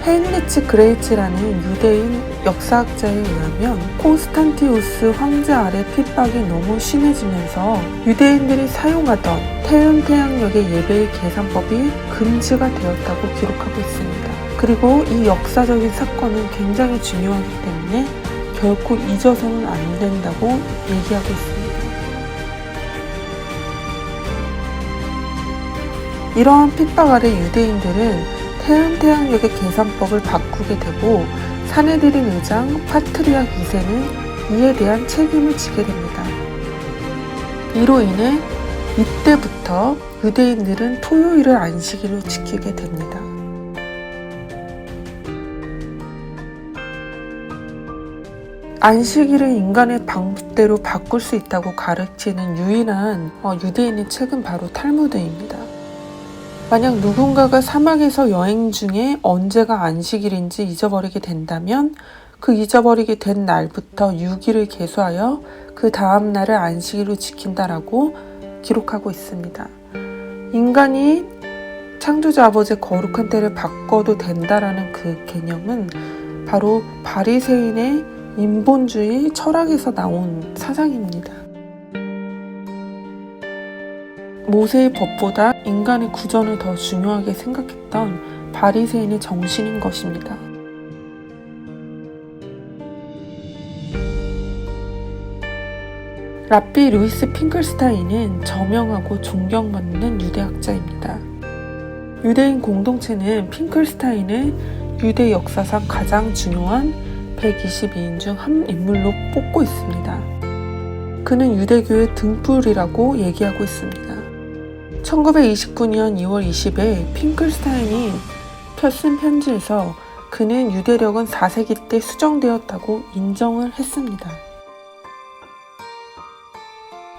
헤인리치 그레이츠라는 유대인 역사학자에 의하면 콘스탄티우스 황제 아래 핍박이 너무 심해지면서 유대인들이 사용하던 태은 태양력의 예배의 계산법이 금지가 되었다고 기록하고 있습니다. 그리고 이 역사적인 사건은 굉장히 중요하기 때문에 결코 잊어서는 안 된다고 얘기하고 있습니다. 이러한 핍박 아래 유대인들은 태은 태양력의 계산법을 바꾸게 되고 사내들인 의장 파트리아 2세는 이에 대한 책임을 지게 됩니다. 이로 인해 이때부터 유대인들은 토요일을 안식일로 지키게 됩니다. 안식일을 인간의 방법대로 바꿀 수 있다고 가르치는 유일한 유대인의 책은 바로 탈무드입니다. 만약 누군가가 사막에서 여행 중에 언제가 안식일인지 잊어버리게 된다면 그 잊어버리게 된 날부터 6일을 계수하여 그 다음 날을 안식일로 지킨다라고 기록하고 있습니다. 인간이 창조자 아버지의 거룩한 때를 바꿔도 된다라는 그 개념은 바로 바리새인의 인본주의 철학에서 나온 사상입니다. 모세의 법보다 인간의 구전을 더 중요하게 생각했던 바리새인의 정신인 것입니다. 랍비 루이스 핑클스타인은 저명하고 존경받는 유대학자입니다. 유대인 공동체는 핑클스타인을 유대 역사상 가장 중요한 122인 중 한 인물로 뽑고 있습니다. 그는 유대교의 등불이라고 얘기하고 있습니다. 1929년 2월 20일 핑클스타인이 쓴 편지에서 그는 유대력은 4세기 때 수정되었다고 인정을 했습니다.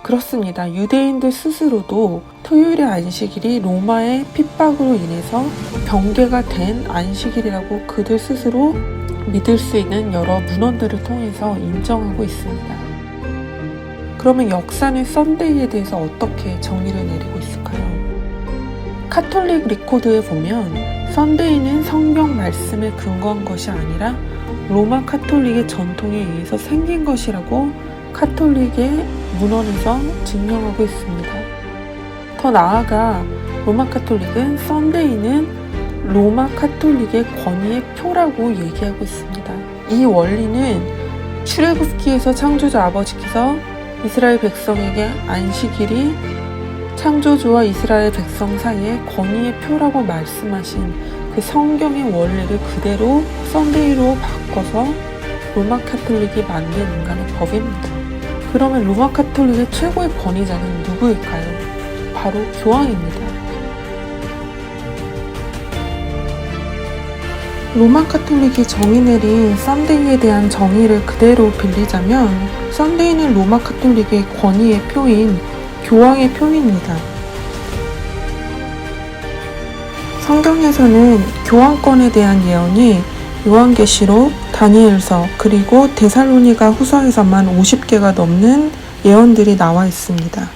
그렇습니다. 유대인들 스스로도 토요일의 안식일이 로마의 핍박으로 인해서 병개가 된 안식일이라고 그들 스스로 믿을 수 있는 여러 문헌들을 통해서 인정하고 있습니다. 그러면 역사는 썬데이에 대해서 어떻게 정의를 내리고 있을까요? 카톨릭 리코드에 보면 썬데이는 성경 말씀에 근거한 것이 아니라 로마 카톨릭의 전통에 의해서 생긴 것이라고 카톨릭의 문헌에서 증명하고 있습니다. 더 나아가 로마 카톨릭은 썬데이는 로마 카톨릭의 권위의 표라고 얘기하고 있습니다. 이 원리는 출애굽기에서 창조자 아버지께서 이스라엘 백성에게 안식일이 창조주와 이스라엘 백성 사이의 권위의 표라고 말씀하신 그 성경의 원리를 그대로 썬데이로 바꿔서 로마 카톨릭이 만든 인간의 법입니다. 그러면 로마 카톨릭의 최고의 권위자는 누구일까요? 바로 교황입니다. 로마 카톨릭이 정의 내린 썬데이에 대한 정의를 그대로 빌리자면 썬데이는 로마 카톨릭의 권위의 표인 교황의 표입니다. 성경에서는 교황권에 대한 예언이 요한계시록, 다니엘서, 그리고 데살로니가 후서에서만 50개가 넘는 예언들이 나와 있습니다.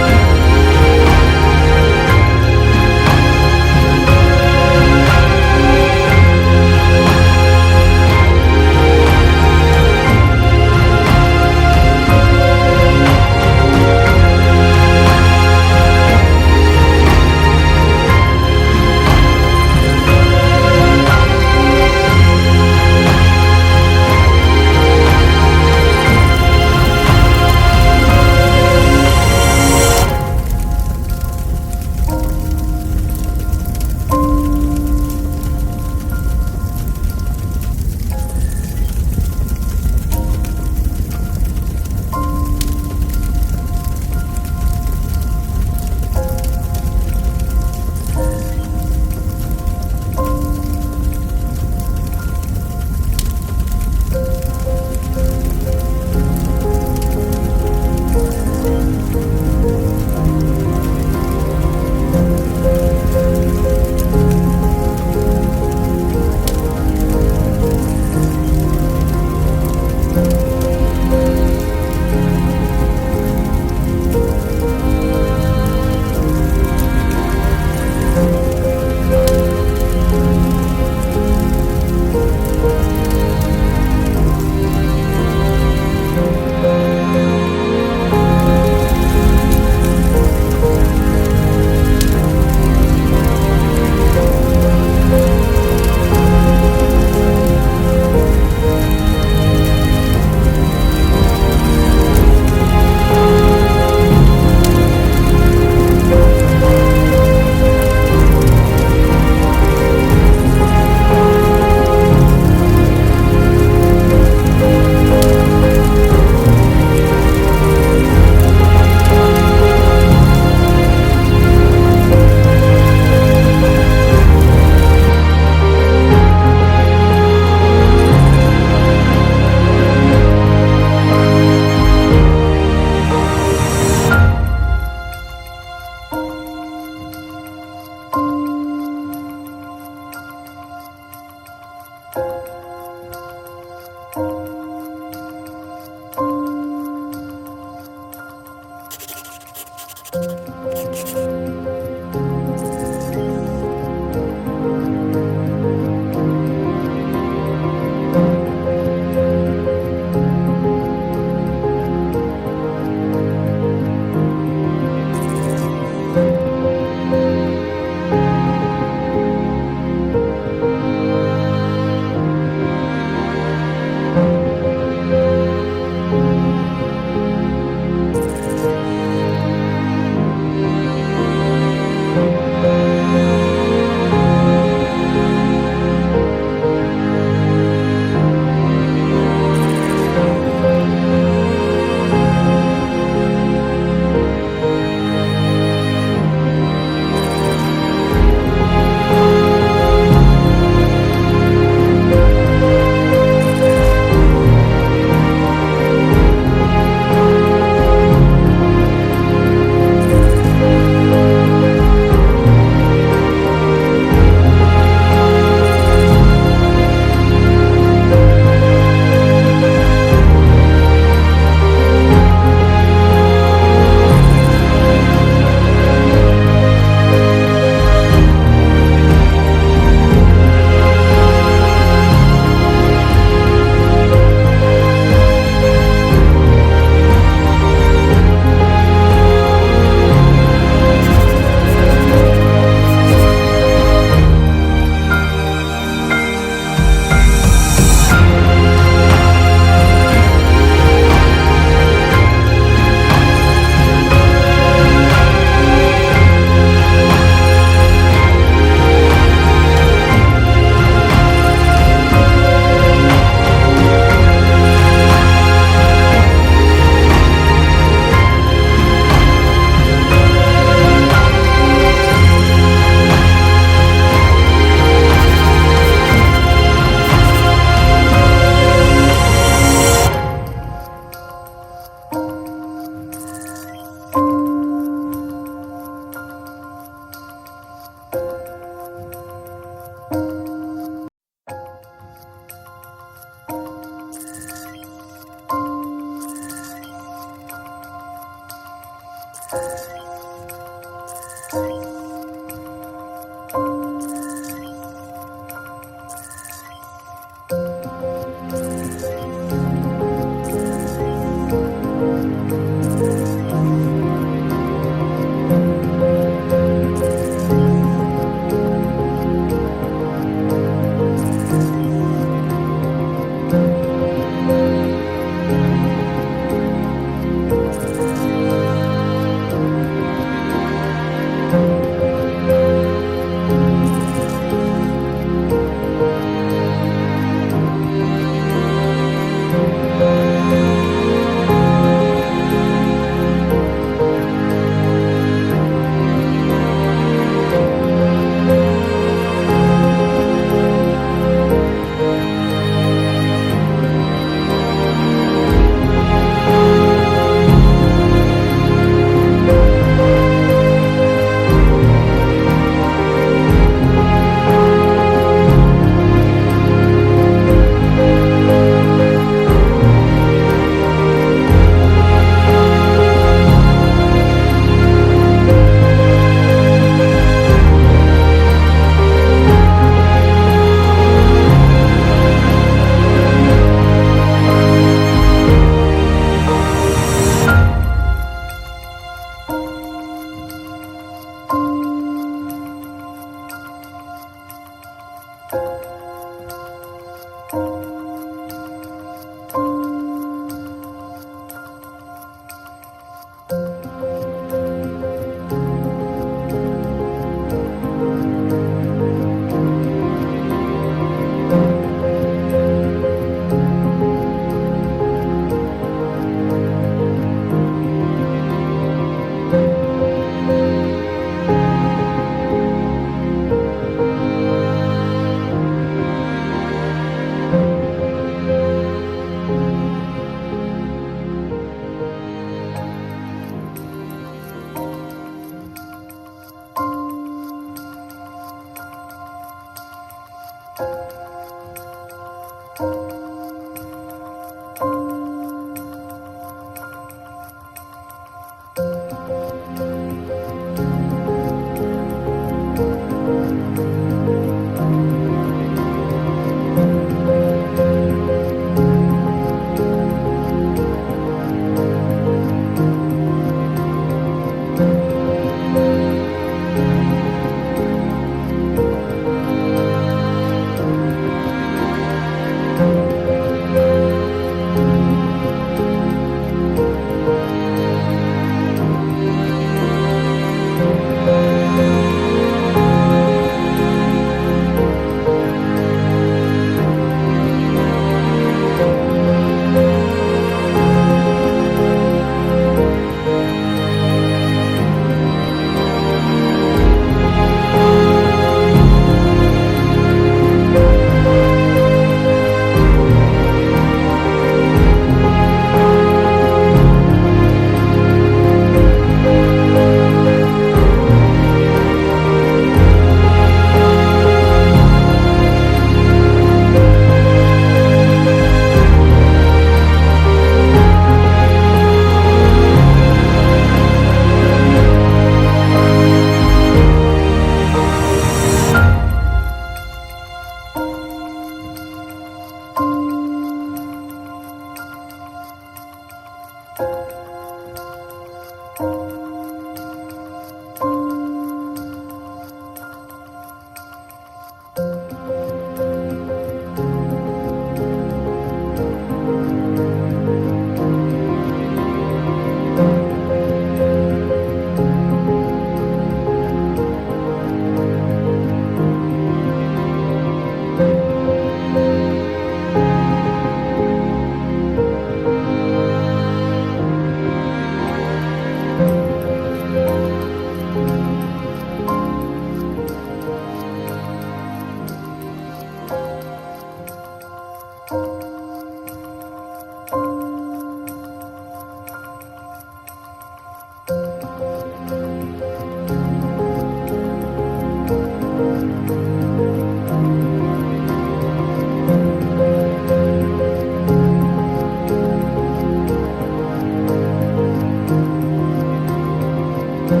Let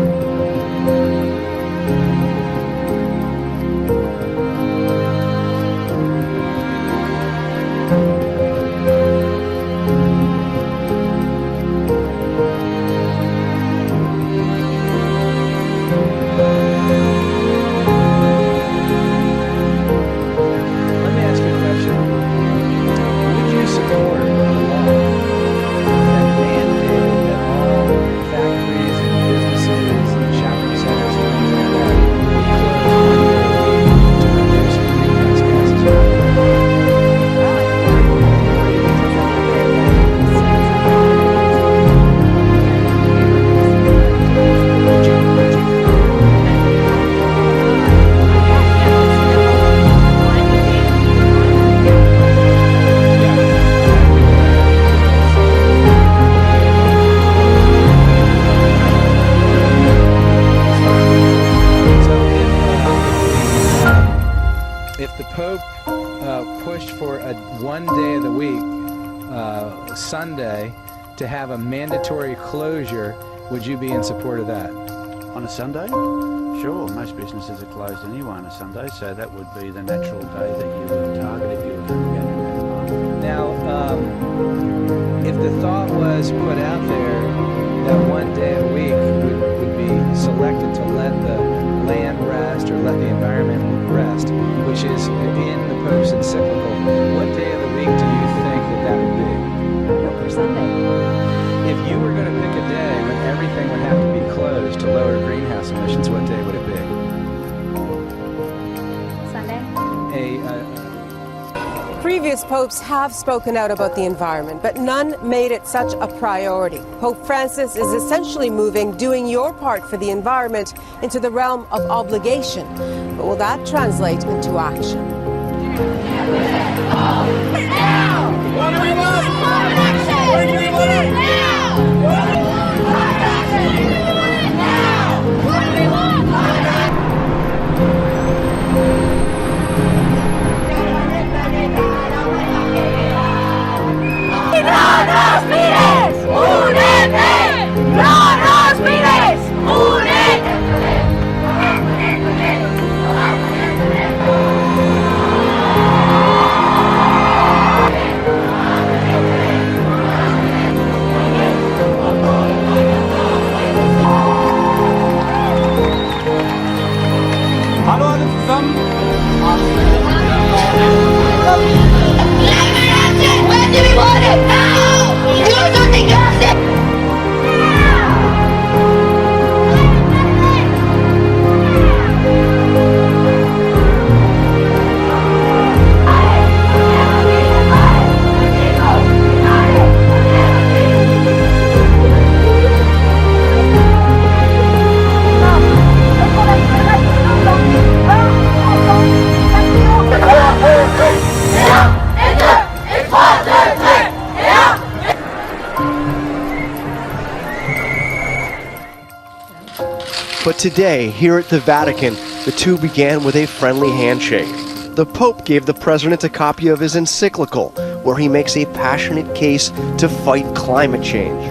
me ask you a question. Would you support a law that mandated that all factories and businesses and shopping centers and things like that be closed one day a week to reduce greenhouse gases? If the Pope pushed for a one day of the week, Sunday, to have a mandatory closure, would you be in support of that? On a Sunday? Sure, most businesses are closed anyway on a Sunday, so that would be the natural day that you would target if you were going to go in that month. Now, if the thought was put out there that one day a week would be selected to let the land rest or let the environment rest, which is in the Pope's encyclical, what day of the week do you think that would be? For Sunday. If you were going to pick a day when everything would have to be closed to lower greenhouse emissions, what day would it be? Sunday. Previous popes have spoken out about the environment, but none made it such a priority. Pope Francis is essentially moving doing your part for the environment into the realm of obligation. But will that translate into action? What do we want? What do we want? Now! What do we want? Now! What do we want? ¡No nos mires! ¡Únete! ¡No nos mires! ¡Únete! Hallo alle zusammen! When do we want it? Now! Do something drastic! But today, here at the Vatican, the two began with a friendly handshake. The Pope gave the President a copy of his encyclical, where he makes a passionate case to fight climate change.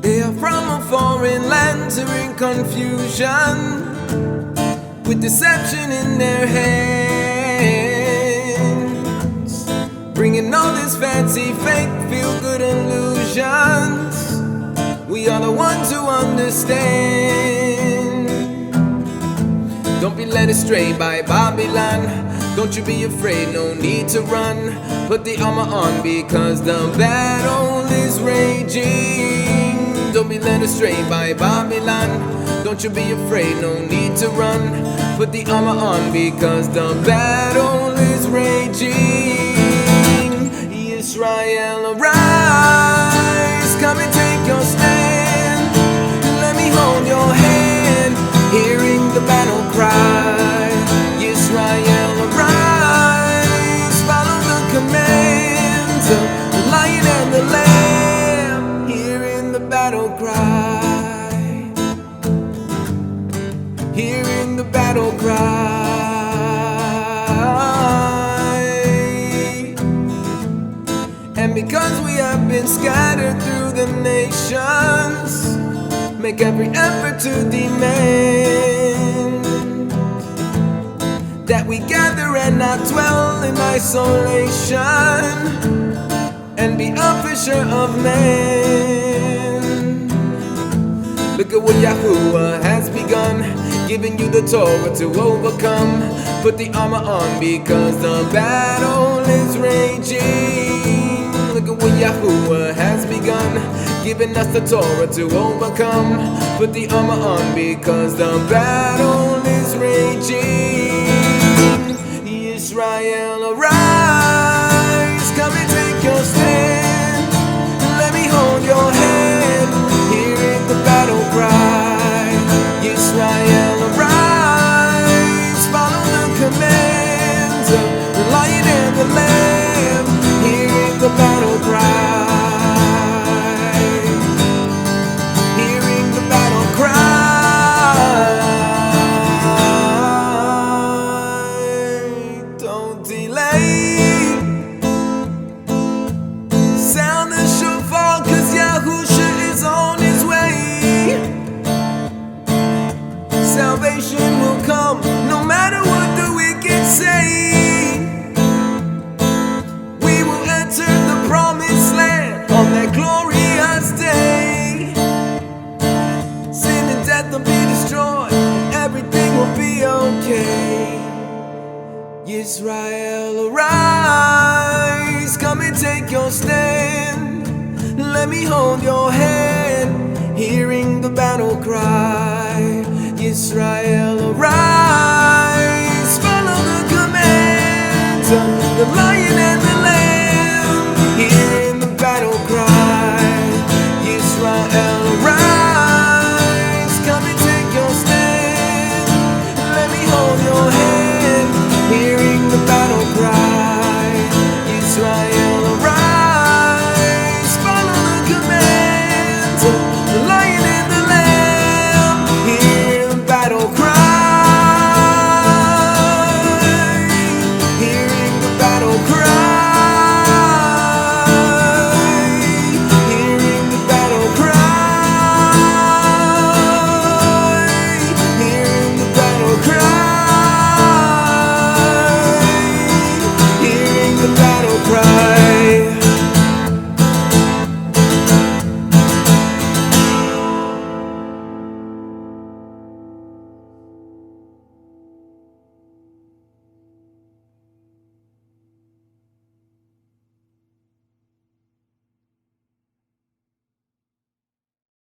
They are from a foreign land to bring confusion, with deception in their hands, bringing all this fancy, fake, feel-good illusions. We are the ones who understand. Don't be led astray by Babylon. Don't you be afraid, no need to run. Put the armor on because the battle is raging. Don't be led astray by Babylon. Don't you be afraid, no need to run. Put the armor on because the battle is raging. Israel, arise, come and take your stand. Let me hold your hand, hearing the battle cry. Israel, arise, follow the commands of the lion and the lamb, hearing the battle cry, hearing the battle cry. And because we have been scattered through the nations, make every effort to demand that we gather and not dwell in isolation, and be a fisher of men. Look at what Yahuwah has begun, giving you the Torah to overcome. Put the armor on because the battle is raging. Look at what Yahuwah has begun, giving us the Torah to overcome. Put the armor on because the battle is raging. Israel, arise, come and take your stand. Let me hold your hand, hearing the battle cry. Israel, arise, follow the commands of the lion and the lamb, hearing the battle cry, hearing the battle cry. Don't delay, sound the shofar, 'cause Yahusha is on his way. Salvation will come no matter what the wicked say. We will enter the promise let me hold your hand, hearing the battle cry, Israel arise.